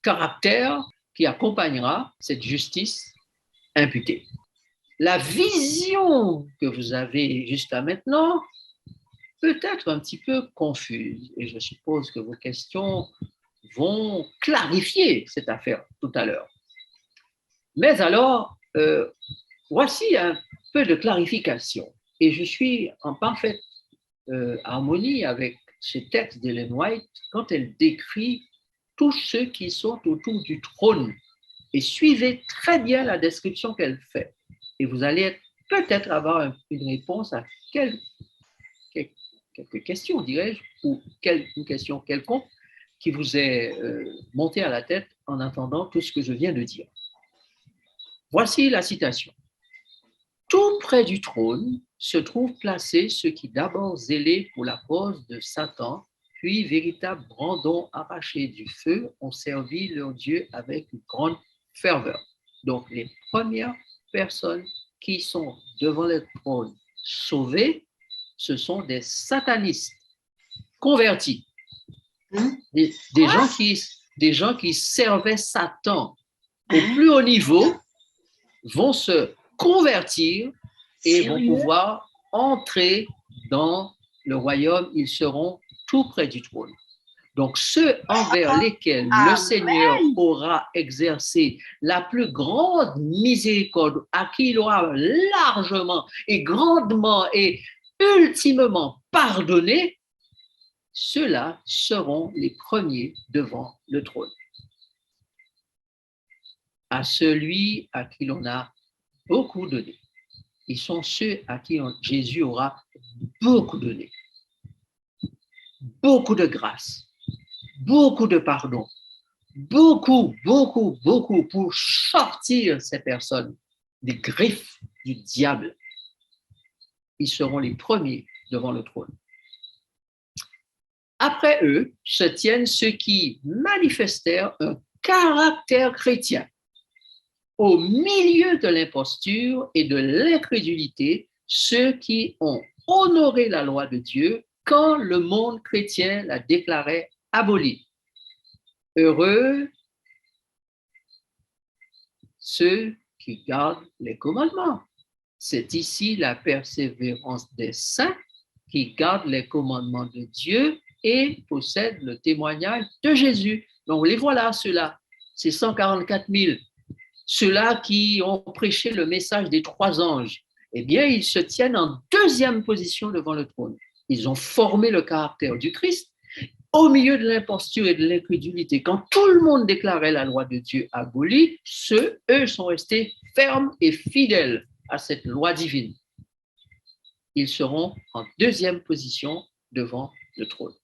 S1: caractère qui accompagnera cette justice imputée. La vision que vous avez jusqu'à maintenant peut être un petit peu confuse et je suppose que vos questions vont clarifier cette affaire tout à l'heure. Mais alors, voici un peu de clarification et je suis en parfaite harmonie avec ce texte d'Ellen White quand elle décrit tous ceux qui sont autour du trône et suivez très bien la description qu'elle fait et vous allez peut-être avoir une réponse à quelques questions, dirais-je, ou une question quelconque qui vous est montée à la tête en entendant tout ce que je viens de dire. Voici la citation. Tout près du trône se trouvent placés ceux qui d'abord zélés pour la cause de Satan, puis véritables brandons arrachés du feu ont servi leur Dieu avec une grande ferveur. Donc les premières personnes qui sont devant le trône sauvées, ce sont des satanistes convertis, des gens qui servaient Satan au plus haut niveau vont se convertir et vont pouvoir entrer dans le royaume. Ils seront tout près du trône. Donc, ceux envers lesquels le Seigneur aura exercé la plus grande miséricorde, à qui il aura largement et grandement et ultimement pardonné, ceux-là seront les premiers devant le trône. À celui à qui l'on a beaucoup donné. Ils sont ceux à qui Jésus aura beaucoup donné. Beaucoup de grâce, beaucoup de pardon, beaucoup pour sortir ces personnes des griffes du diable. Ils seront les premiers devant le trône. Après eux se tiennent ceux qui manifestèrent un caractère chrétien. Au milieu de l'imposture et de l'incrédulité, ceux qui ont honoré la loi de Dieu quand le monde chrétien la déclarait abolie. Heureux ceux qui gardent les commandements. C'est ici la persévérance des saints qui gardent les commandements de Dieu et possèdent le témoignage de Jésus. Donc les voilà, ceux-là, ces 144 000. Ceux-là qui ont prêché le message des 3 anges, eh bien, ils se tiennent en deuxième position devant le trône. Ils ont formé le caractère du Christ au milieu de l'imposture et de l'incrédulité. Quand tout le monde déclarait la loi de Dieu abolie, eux sont restés fermes et fidèles à cette loi divine. Ils seront en deuxième position devant le trône.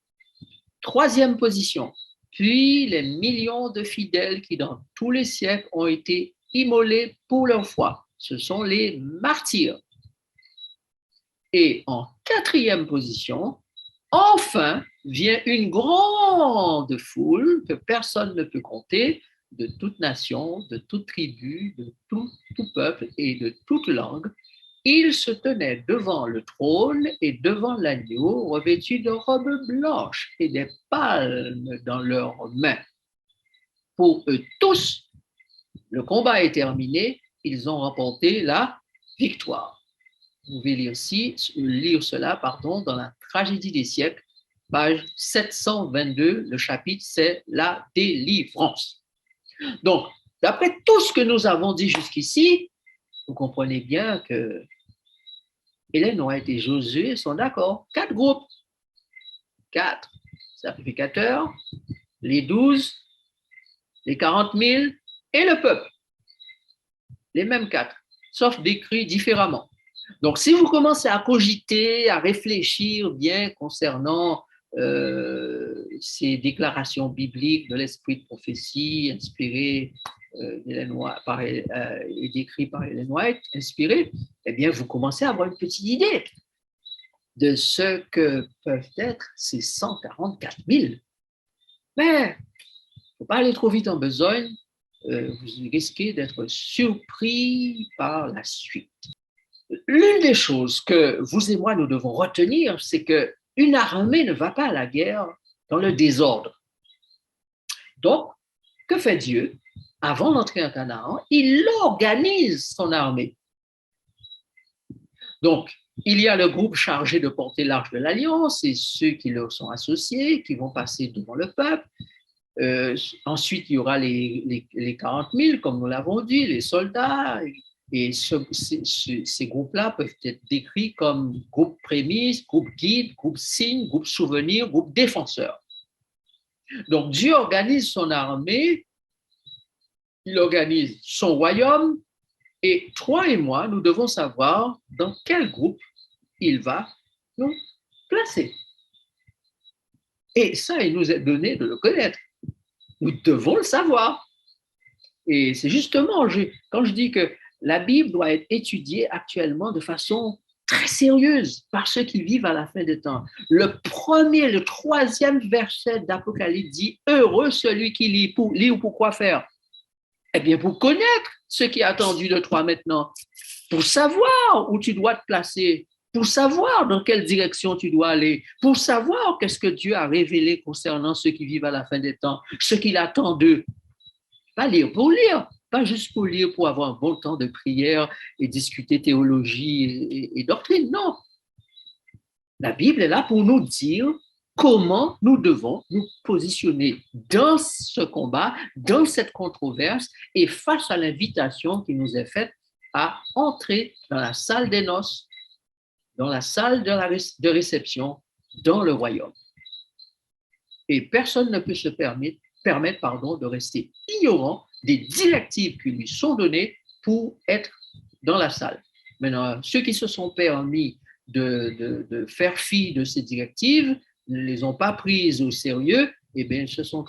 S1: Troisième position, puis les millions de fidèles qui dans tous les siècles ont été immolés pour leur foi. Ce sont les martyrs. Et en quatrième position, enfin, vient une grande foule que personne ne peut compter, de toute nation, de toute tribu, de tout peuple et de toute langue. Ils se tenaient devant le trône et devant l'agneau, revêtus de robes blanches et des palmes dans leurs mains. Pour eux tous, le combat est terminé, ils ont remporté la victoire. Vous pouvez lire cela dans la Tragédie des siècles, page 722, le chapitre, c'est la délivrance. Donc, d'après tout ce que nous avons dit jusqu'ici, vous comprenez bien que Ellen White et Josué sont d'accord. 4 groupes, 4 sacrificateurs, les 12, les 40 000 et le peuple. les mêmes 4, sauf décrits différemment. Donc, si vous commencez à cogiter, à réfléchir bien concernant ces déclarations bibliques de l'esprit de prophétie inspirées et décrites par Ellen White, inspirées, eh bien, vous commencez à avoir une petite idée de ce que peuvent être ces 144 000. Mais il ne faut pas aller trop vite en besogne, vous risquez d'être surpris par la suite. L'une des choses que vous et moi, nous devons retenir, c'est qu'une armée ne va pas à la guerre dans le désordre. Donc, que fait Dieu? Avant d'entrer en Canaan, il organise son armée. Donc, il y a le groupe chargé de porter l'arche de l'Alliance et ceux qui leur sont associés, qui vont passer devant le peuple. Ensuite, il y aura les 40 000, comme nous l'avons dit, les soldats. Et ces groupes-là peuvent être décrits comme groupe prémisse, groupe guide, groupe signe, groupe souvenir, groupe défenseur. Donc, Dieu organise son armée, il organise son royaume, et toi et moi, nous devons savoir dans quel groupe il va nous placer. Et ça, il nous est donné de le connaître. Nous devons le savoir. Et c'est justement, quand je dis que la Bible doit être étudiée actuellement de façon très sérieuse par ceux qui vivent à la fin des temps. Le 3e verset d'Apocalypse dit « Heureux celui qui lit ou pourquoi faire ?» Eh bien, pour connaître ce qui est attendu de toi maintenant, pour savoir où tu dois te placer, pour savoir dans quelle direction tu dois aller, pour savoir qu'est-ce que Dieu a révélé concernant ceux qui vivent à la fin des temps, ce qu'il attend d'eux. Pas lire pour lire, pas juste pour lire pour avoir un bon temps de prière et discuter théologie et doctrine, non. La Bible est là pour nous dire comment nous devons nous positionner dans ce combat, dans cette controverse et face à l'invitation qui nous est faite à entrer dans la salle des noces, dans la salle de réception, dans le royaume. Et personne ne peut se permettre de rester ignorant des directives qui lui sont données pour être dans la salle. Maintenant, ceux qui se sont permis de faire fi de ces directives ne les ont pas prises au sérieux, eh bien, ils se sont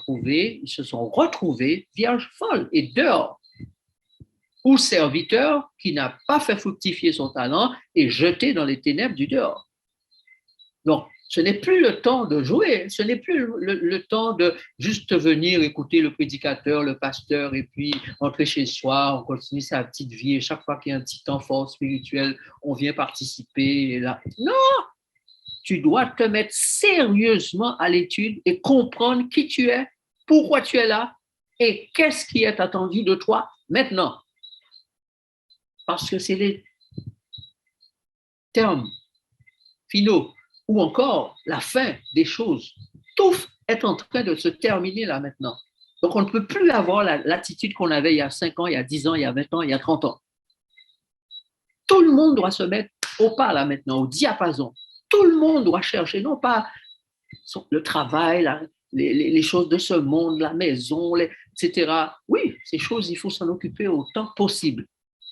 S1: retrouvés vierges folles et dehors. Ou serviteur qui n'a pas fait fructifier son talent et jeté dans les ténèbres du dehors. Donc, ce n'est plus le temps de jouer, ce n'est plus le temps de juste venir écouter le prédicateur, le pasteur, et puis entrer chez soi, on continue sa petite vie, et chaque fois qu'il y a un petit temps fort spirituel, on vient participer. Et là. Non! Tu dois te mettre sérieusement à l'étude et comprendre qui tu es, pourquoi tu es là, et qu'est-ce qui est attendu de toi maintenant. Parce que c'est les termes finaux ou encore la fin des choses. Tout est en train de se terminer là maintenant. Donc, on ne peut plus avoir l'attitude qu'on avait il y a 5 ans, il y a 10 ans, il y a 20 ans, il y a 30 ans. Tout le monde doit se mettre au pas là maintenant, au diapason. Tout le monde doit chercher, non pas le travail, les choses de ce monde, la maison, etc. Oui, ces choses, il faut s'en occuper autant possible.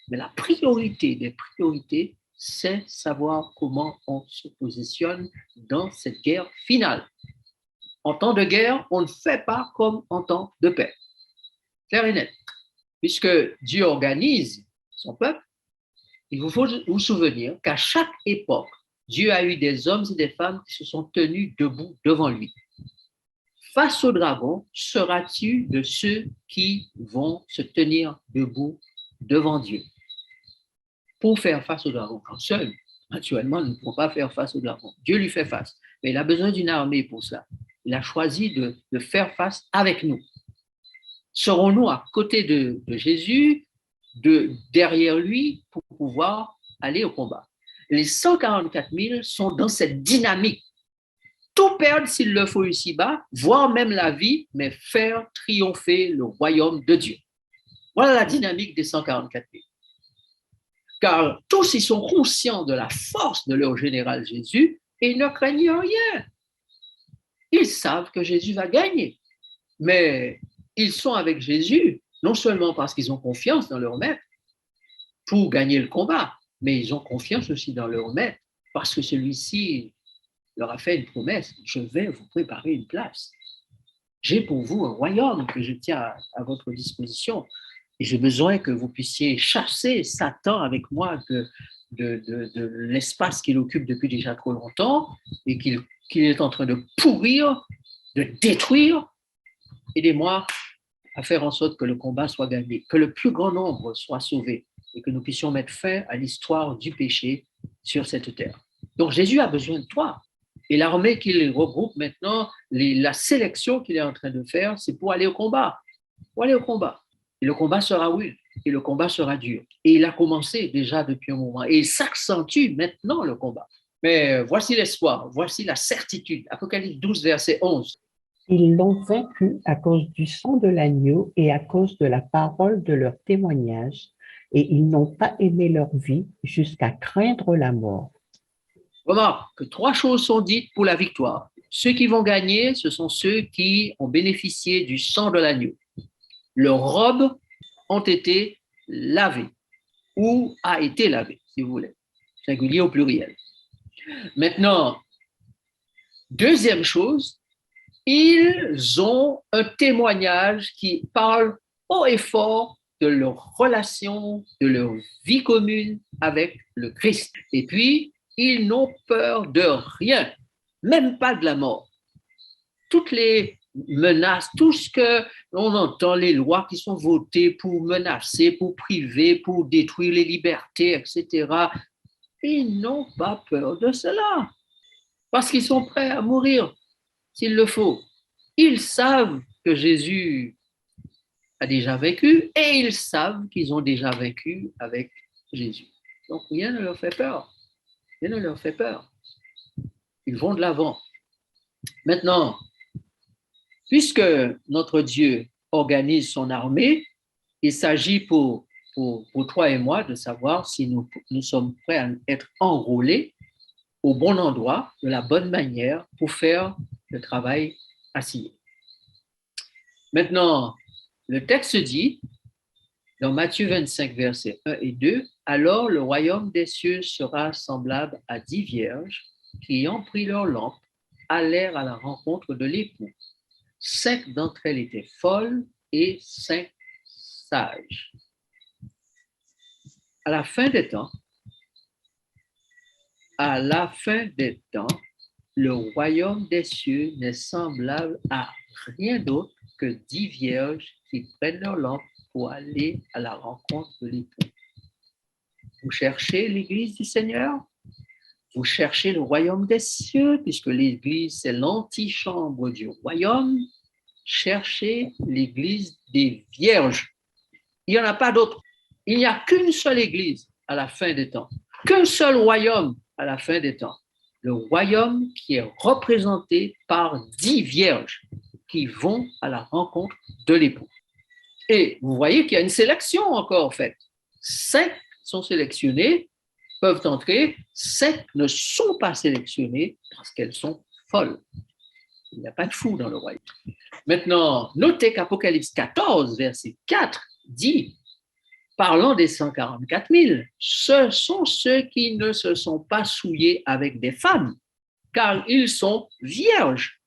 S1: Mais la priorité des priorités, c'est savoir comment on se positionne dans cette guerre finale. En temps de guerre, on ne fait pas comme en temps de paix. Clair et net. Puisque Dieu organise son peuple, il vous faut vous souvenir qu'à chaque époque, Dieu a eu des hommes et des femmes qui se sont tenus debout devant lui. Face au dragon, seras-tu de ceux qui vont se tenir debout devant Dieu? Pour faire face au dragon, quand seul, naturellement, nous ne pouvons pas faire face au dragon. Dieu lui fait face, mais il a besoin d'une armée pour ça. Il a choisi de faire face avec nous. Serons-nous à côté de Jésus, derrière lui, pour pouvoir aller au combat? Les 144 000 sont dans cette dynamique. Tout perdre s'il le faut ici-bas, voire même la vie, mais faire triompher le royaume de Dieu. Voilà la dynamique des 144 000. Car tous ils sont conscients de la force de leur général Jésus et ils ne craignent rien. Ils savent que Jésus va gagner, mais ils sont avec Jésus, non seulement parce qu'ils ont confiance dans leur maître, pour gagner le combat, mais ils ont confiance aussi dans leur maître, parce que celui-ci leur a fait une promesse, je vais vous préparer une place. J'ai pour vous un royaume que je tiens à votre disposition, et j'ai besoin que vous puissiez chasser Satan avec moi de l'espace qu'il occupe depuis déjà trop longtemps, et qu'il est en train de pourrir, de détruire. Aidez-moi à faire en sorte que le combat soit gagné, que le plus grand nombre soit sauvé et que nous puissions mettre fin à l'histoire du péché sur cette terre. Donc Jésus a besoin de toi. Et l'armée qu'il regroupe maintenant, la sélection qu'il est en train de faire, c'est pour aller au combat. Pour aller au combat. Et le combat sera rude, et le combat sera dur. Et il a commencé déjà depuis un moment. Et il s'accentue maintenant le combat. Mais voici l'espoir, voici la certitude. Apocalypse 12, verset 11.
S3: Ils l'ont vaincu à cause du sang de l'agneau et à cause de la parole de leur témoignage, et ils n'ont pas aimé leur vie jusqu'à craindre la mort.
S1: Remarque que 3 choses sont dites pour la victoire. Ceux qui vont gagner, ce sont ceux qui ont bénéficié du sang de l'agneau. Leurs robes ont été lavées, ou a été lavée, si vous voulez, singulier au pluriel. Maintenant, deuxième chose, ils ont un témoignage qui parle haut et fort de leur relation, de leur vie commune avec le Christ. Et puis, ils n'ont peur de rien, même pas de la mort. Toutes les menaces, tout ce que l'on entend, les lois qui sont votées pour menacer, pour priver, pour détruire les libertés, etc., ils n'ont pas peur de cela, parce qu'ils sont prêts à mourir s'il le faut. Ils savent que Jésus a déjà vécu et ils savent qu'ils ont déjà vécu avec Jésus. Donc rien ne leur fait peur. Rien ne leur fait peur. Ils vont de l'avant. Maintenant, puisque notre Dieu organise son armée, il s'agit pour toi et moi de savoir si nous sommes prêts à être enrôlés au bon endroit, de la bonne manière, pour faire le travail assigné. Maintenant, le texte dit, dans Matthieu 25, versets 1 et 2, « Alors le royaume des cieux sera semblable à 10 vierges qui, ayant pris leur lampe, allèrent à la rencontre de l'époux. 5 d'entre elles étaient folles et 5 sages. » À la fin des temps, le royaume des cieux n'est semblable à rien d'autre que 10 vierges qui prennent leur lampe pour aller à la rencontre de l'époux. Vous cherchez l'Église du Seigneur? Vous cherchez le royaume des cieux, puisque l'Église, c'est l'antichambre du royaume. Cherchez l'Église des vierges. Il n'y en a pas d'autre. Il n'y a qu'une seule Église à la fin des temps, qu'un seul royaume à la fin des temps. Le royaume qui est représenté par 10 vierges qui vont à la rencontre de l'époux. Et vous voyez qu'il y a une sélection encore faite. 5 sont sélectionnés, peuvent entrer, 5 ne sont pas sélectionnés parce qu'elles sont folles. Il n'y a pas de fou dans le royaume. Maintenant, notez qu'Apocalypse 14, verset 4 dit, parlant des 144 000, ce sont ceux qui ne se sont pas souillés avec des femmes, car ils sont vierges.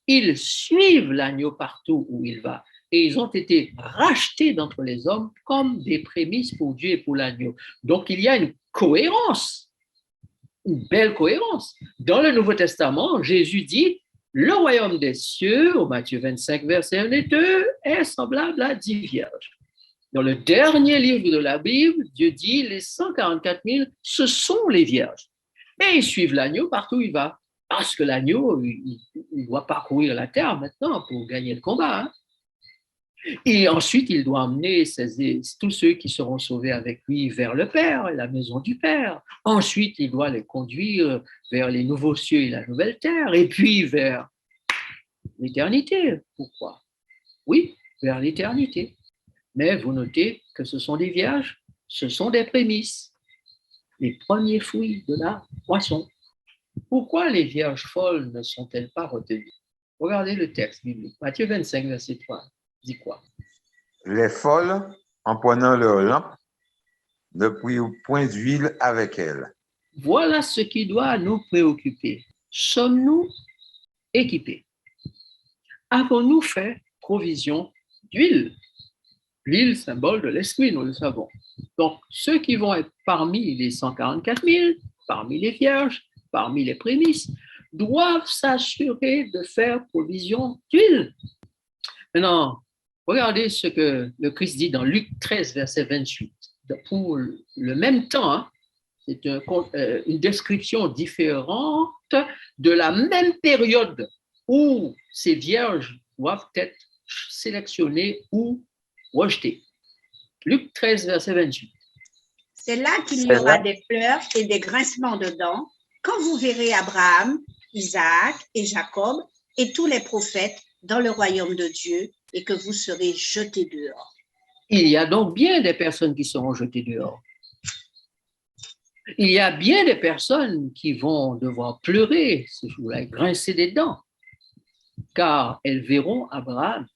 S1: Ils suivent l'agneau partout où il va. Et ils ont été rachetés d'entre les hommes comme des prémices pour Dieu et pour l'agneau. Donc, il y a une cohérence, une belle cohérence. Dans le Nouveau Testament, Jésus dit, le royaume des cieux, au Matthieu 25, versets 1 et 2, est semblable à 10 vierges. Dans le dernier livre de la Bible, Dieu dit, les 144 000, ce sont les vierges. Et ils suivent l'agneau partout où il va. Parce que l'agneau, il doit parcourir la terre maintenant pour gagner le combat. Hein. Et ensuite, il doit emmener tous ceux qui seront sauvés avec lui vers le Père, la maison du Père. Ensuite, il doit les conduire vers les nouveaux cieux et la nouvelle terre, et puis vers l'éternité. Pourquoi? Oui, vers l'éternité. Mais vous notez que ce sont des vierges, ce sont des prémices, les premiers fruits de la moisson. Pourquoi les vierges folles ne sont-elles pas retenues? Regardez le texte biblique. Matthieu 25, verset 3, dit quoi?
S6: Les folles, en prenant leur lampe, ne prit point d'huile avec elle.
S1: Voilà ce qui doit nous préoccuper. Sommes-nous équipés? Avons-nous fait provision d'huile? L'huile, symbole de l'esprit, nous le savons. Donc, ceux qui vont être parmi les 144 000, parmi les vierges, parmi les prémices, doivent s'assurer de faire provision d'huile. Maintenant, regardez ce que le Christ dit dans Luc 13, verset 28. Pour le même temps, hein, c'est une description différente de la même période où ces vierges doivent être sélectionnées ou rejetées. Luc 13, verset 28.
S2: C'est là qu'il y aura des pleurs et des grincements de dents quand vous verrez Abraham, Isaac et Jacob et tous les prophètes dans le royaume de Dieu et que vous serez jetés dehors.
S1: Il y a donc bien des personnes qui seront jetées dehors. Il y a bien des personnes qui vont devoir pleurer ce jour-là, grincer des dents, car elles verront Abraham,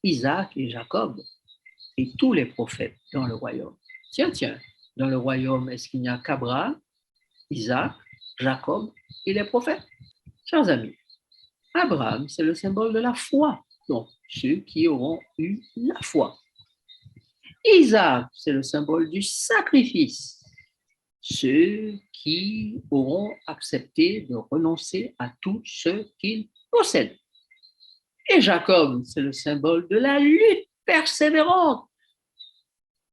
S1: Isaac et Jacob et tous les prophètes dans le royaume. Tiens, dans le royaume, est-ce qu'il n'y a qu'Abraham, Isaac, Jacob et les prophètes? Chers amis, Abraham, c'est le symbole de la foi, donc ceux qui auront eu la foi. Isaac, c'est le symbole du sacrifice, ceux qui auront accepté de renoncer à tout ce qu'ils possèdent. Et Jacob, c'est le symbole de la lutte persévérante,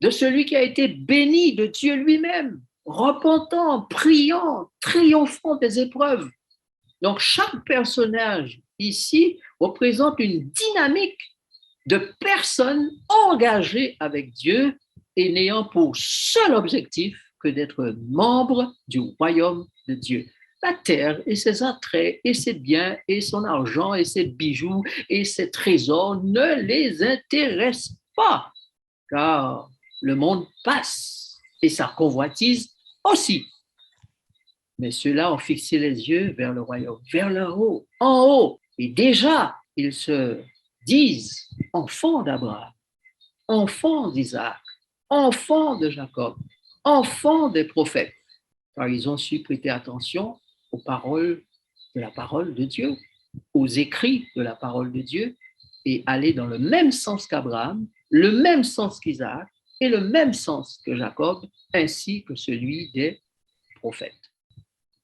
S1: de celui qui a été béni de Dieu lui-même, repentant, priant, triomphant des épreuves. Donc, chaque personnage ici représente une dynamique de personnes engagées avec Dieu et n'ayant pour seul objectif que d'être membre du royaume de Dieu. La terre et ses attraits et ses biens et son argent et ses bijoux et ses trésors ne les intéressent pas, car le monde passe et sa convoitise aussi. Mais ceux-là ont fixé les yeux vers le royaume, vers le haut, en haut. Et déjà, ils se disent enfants d'Abraham, enfants d'Isaac, enfants de Jacob, enfants des prophètes, car ils ont su prêter attention aux paroles de la parole de Dieu, aux écrits de la parole de Dieu, et aller dans le même sens qu'Abraham, le même sens qu'Isaac et le même sens que Jacob, ainsi que celui des prophètes.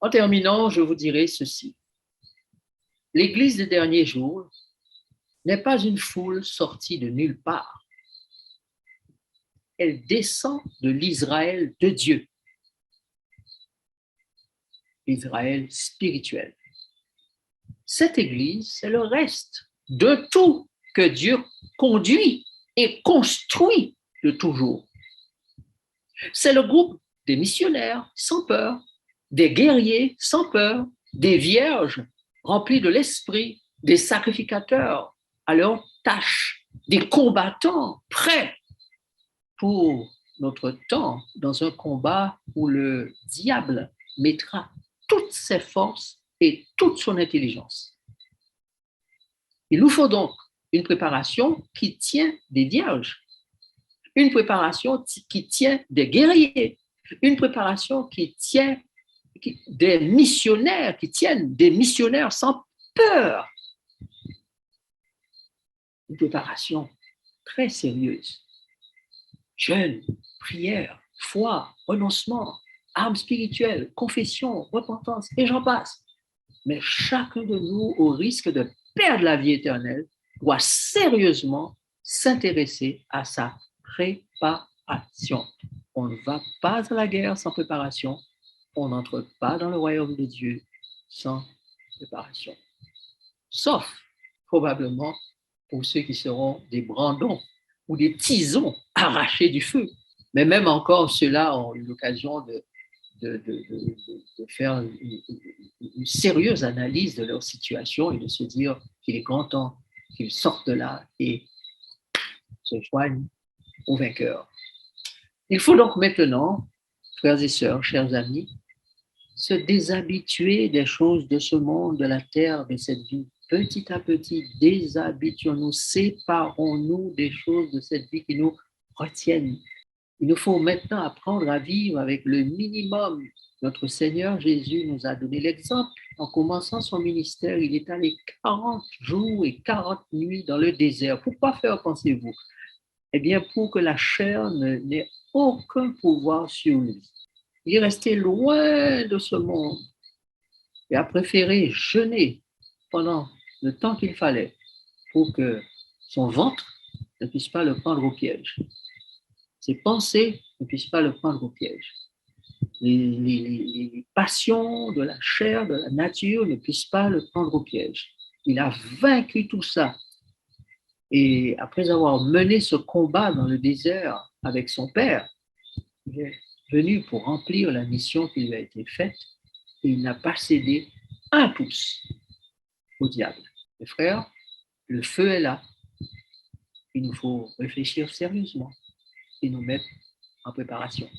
S1: En terminant, je vous dirai ceci. L'Église des derniers jours n'est pas une foule sortie de nulle part. Elle descend de l'Israël de Dieu, l'Israël spirituel. Cette Église, c'est le reste de tout que Dieu conduit et construit de toujours. C'est le groupe des missionnaires sans peur, des guerriers sans peur, des vierges remplies de l'esprit, des sacrificateurs à leur tâche, des combattants prêts pour notre temps dans un combat où le diable mettra toutes ses forces et toute son intelligence. Il nous faut donc une préparation qui tient des vierges, une préparation qui tient des guerriers, une préparation qui tient des missionnaires, qui tiennent des missionnaires sans peur. Une préparation très sérieuse. Jeûne, prière, foi, renoncement, armes spirituelles, confession, repentance, et j'en passe. Mais chacun de nous, au risque de perdre la vie éternelle, doit sérieusement s'intéresser à sa préparation. On ne va pas à la guerre sans préparation. On n'entre pas dans le royaume de Dieu sans préparation. Sauf, probablement, pour ceux qui seront des brandons ou des tisons arrachés du feu. Mais même encore, ceux-là ont eu l'occasion de faire une sérieuse analyse de leur situation et de se dire qu'il est grand temps qu'ils sortent de là et se joignent aux vainqueurs. Il faut donc maintenant, frères et sœurs, chers amis, se déshabituer des choses de ce monde, de la terre, de cette vie. Petit à petit, déshabituons-nous, séparons-nous des choses de cette vie qui nous retiennent. Il nous faut maintenant apprendre à vivre avec le minimum. Notre Seigneur Jésus nous a donné l'exemple. En commençant son ministère, il est allé 40 jours et 40 nuits dans le désert. Pourquoi faire, pensez-vous? Eh bien, pour que la chair n'ait aucun pouvoir sur lui. Il est resté loin de ce monde et a préféré jeûner pendant le temps qu'il fallait pour que son ventre ne puisse pas le prendre au piège. Ses pensées ne puissent pas le prendre au piège. Les passions de la chair, de la nature ne puissent pas le prendre au piège. Il a vaincu tout ça. Et après avoir mené ce combat dans le désert avec son père, il est venu pour remplir la mission qui lui a été faite et il n'a pas cédé un pouce au diable. Mes frères, le feu est là. Il nous faut réfléchir sérieusement et nous mettre en préparation.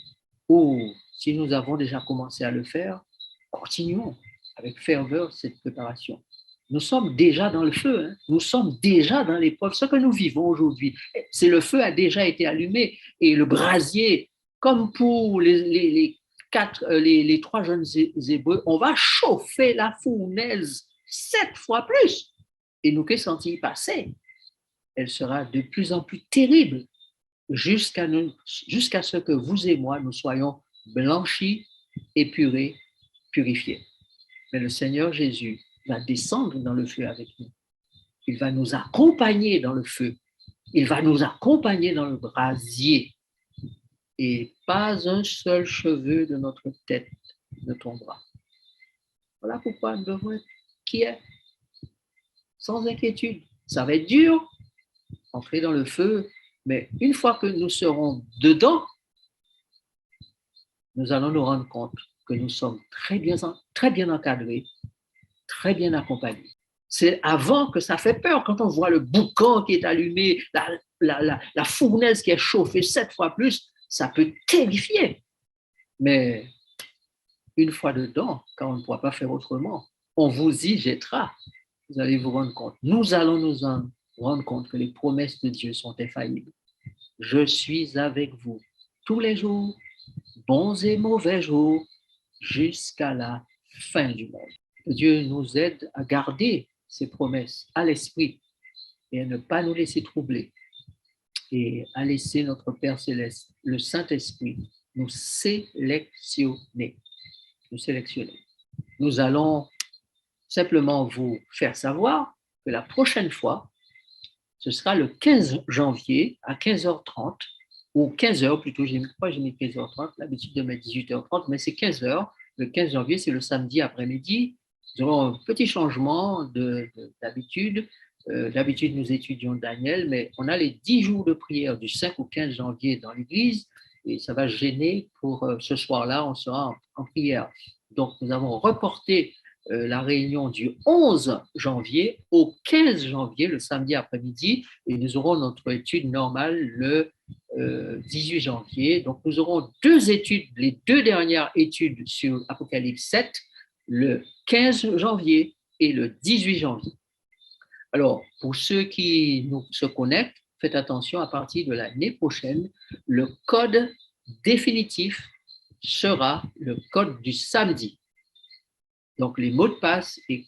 S1: Ou si nous avons déjà commencé à le faire, continuons avec ferveur cette préparation. Nous sommes déjà dans le feu, hein? Nous sommes déjà dans l'épreuve. Ce que nous vivons aujourd'hui, c'est le feu a déjà été allumé et le brasier, comme pour les trois jeunes Hébreux, on va chauffer la fournaise 7 fois plus. Et nous, qu'est-ce qui passer? Elle sera de plus en plus terrible jusqu'à ce que vous et moi, nous soyons blanchis, épurés, purifiés. Mais le Seigneur Jésus va descendre dans le feu avec nous. Il va nous accompagner dans le feu. Il va nous accompagner dans le brasier. Et pas un seul cheveu de notre tête ne tombera. Voilà pourquoi nous devons être quiets, sans inquiétude. Ça va être dur, entrer dans le feu, mais une fois que nous serons dedans, nous allons nous rendre compte que nous sommes très bien encadrés, très bien accompagnés. C'est avant que ça fait peur, quand on voit le boucan qui est allumé, la fournaise qui est chauffée 7 fois plus, ça peut terrifier. Mais une fois dedans, quand on ne pourra pas faire autrement, on vous y jettera. Vous allez vous rendre compte. Nous allons nous en rendre compte que les promesses de Dieu sont infaillibles. Je suis avec vous tous les jours, bons et mauvais jours, jusqu'à la fin du monde. Que Dieu nous aide à garder ces promesses à l'esprit et à ne pas nous laisser troubler et à laisser notre Père Céleste, le Saint-Esprit, nous sélectionner. Nous allons simplement vous faire savoir que la prochaine fois, ce sera le 15 janvier à 15h30 ou 15h plutôt, j'ai mis 15h30, l'habitude de mettre 18h30, mais c'est 15h. Le 15 janvier, c'est le samedi après-midi. Nous aurons un petit changement d'habitude. D'habitude, nous étudions Daniel, mais on a les 10 jours de prière du 5 au 15 janvier dans l'église et ça va gêner pour ce soir-là, on sera en prière. Donc, nous avons reporté la réunion du 11 janvier au 15 janvier, le samedi après-midi, et nous aurons notre étude normale le 18 janvier. Donc, nous aurons 2 études, les 2 dernières études sur Apocalypse 7, le 15 janvier et le 18 janvier. Alors, pour ceux qui se connectent, faites attention, à partir de l'année prochaine, le code définitif sera le code du samedi. Donc, les mots de passe et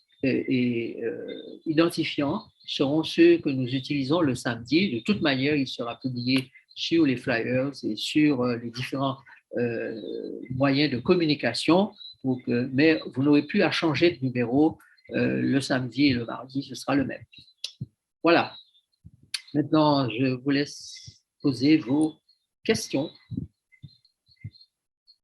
S1: identifiants seront ceux que nous utilisons le samedi. De toute manière, il sera publié sur les flyers et sur les différents moyens de communication. Mais vous n'aurez plus à changer de numéro le samedi et le mardi, ce sera le même. Voilà. Maintenant, je vous laisse poser vos questions.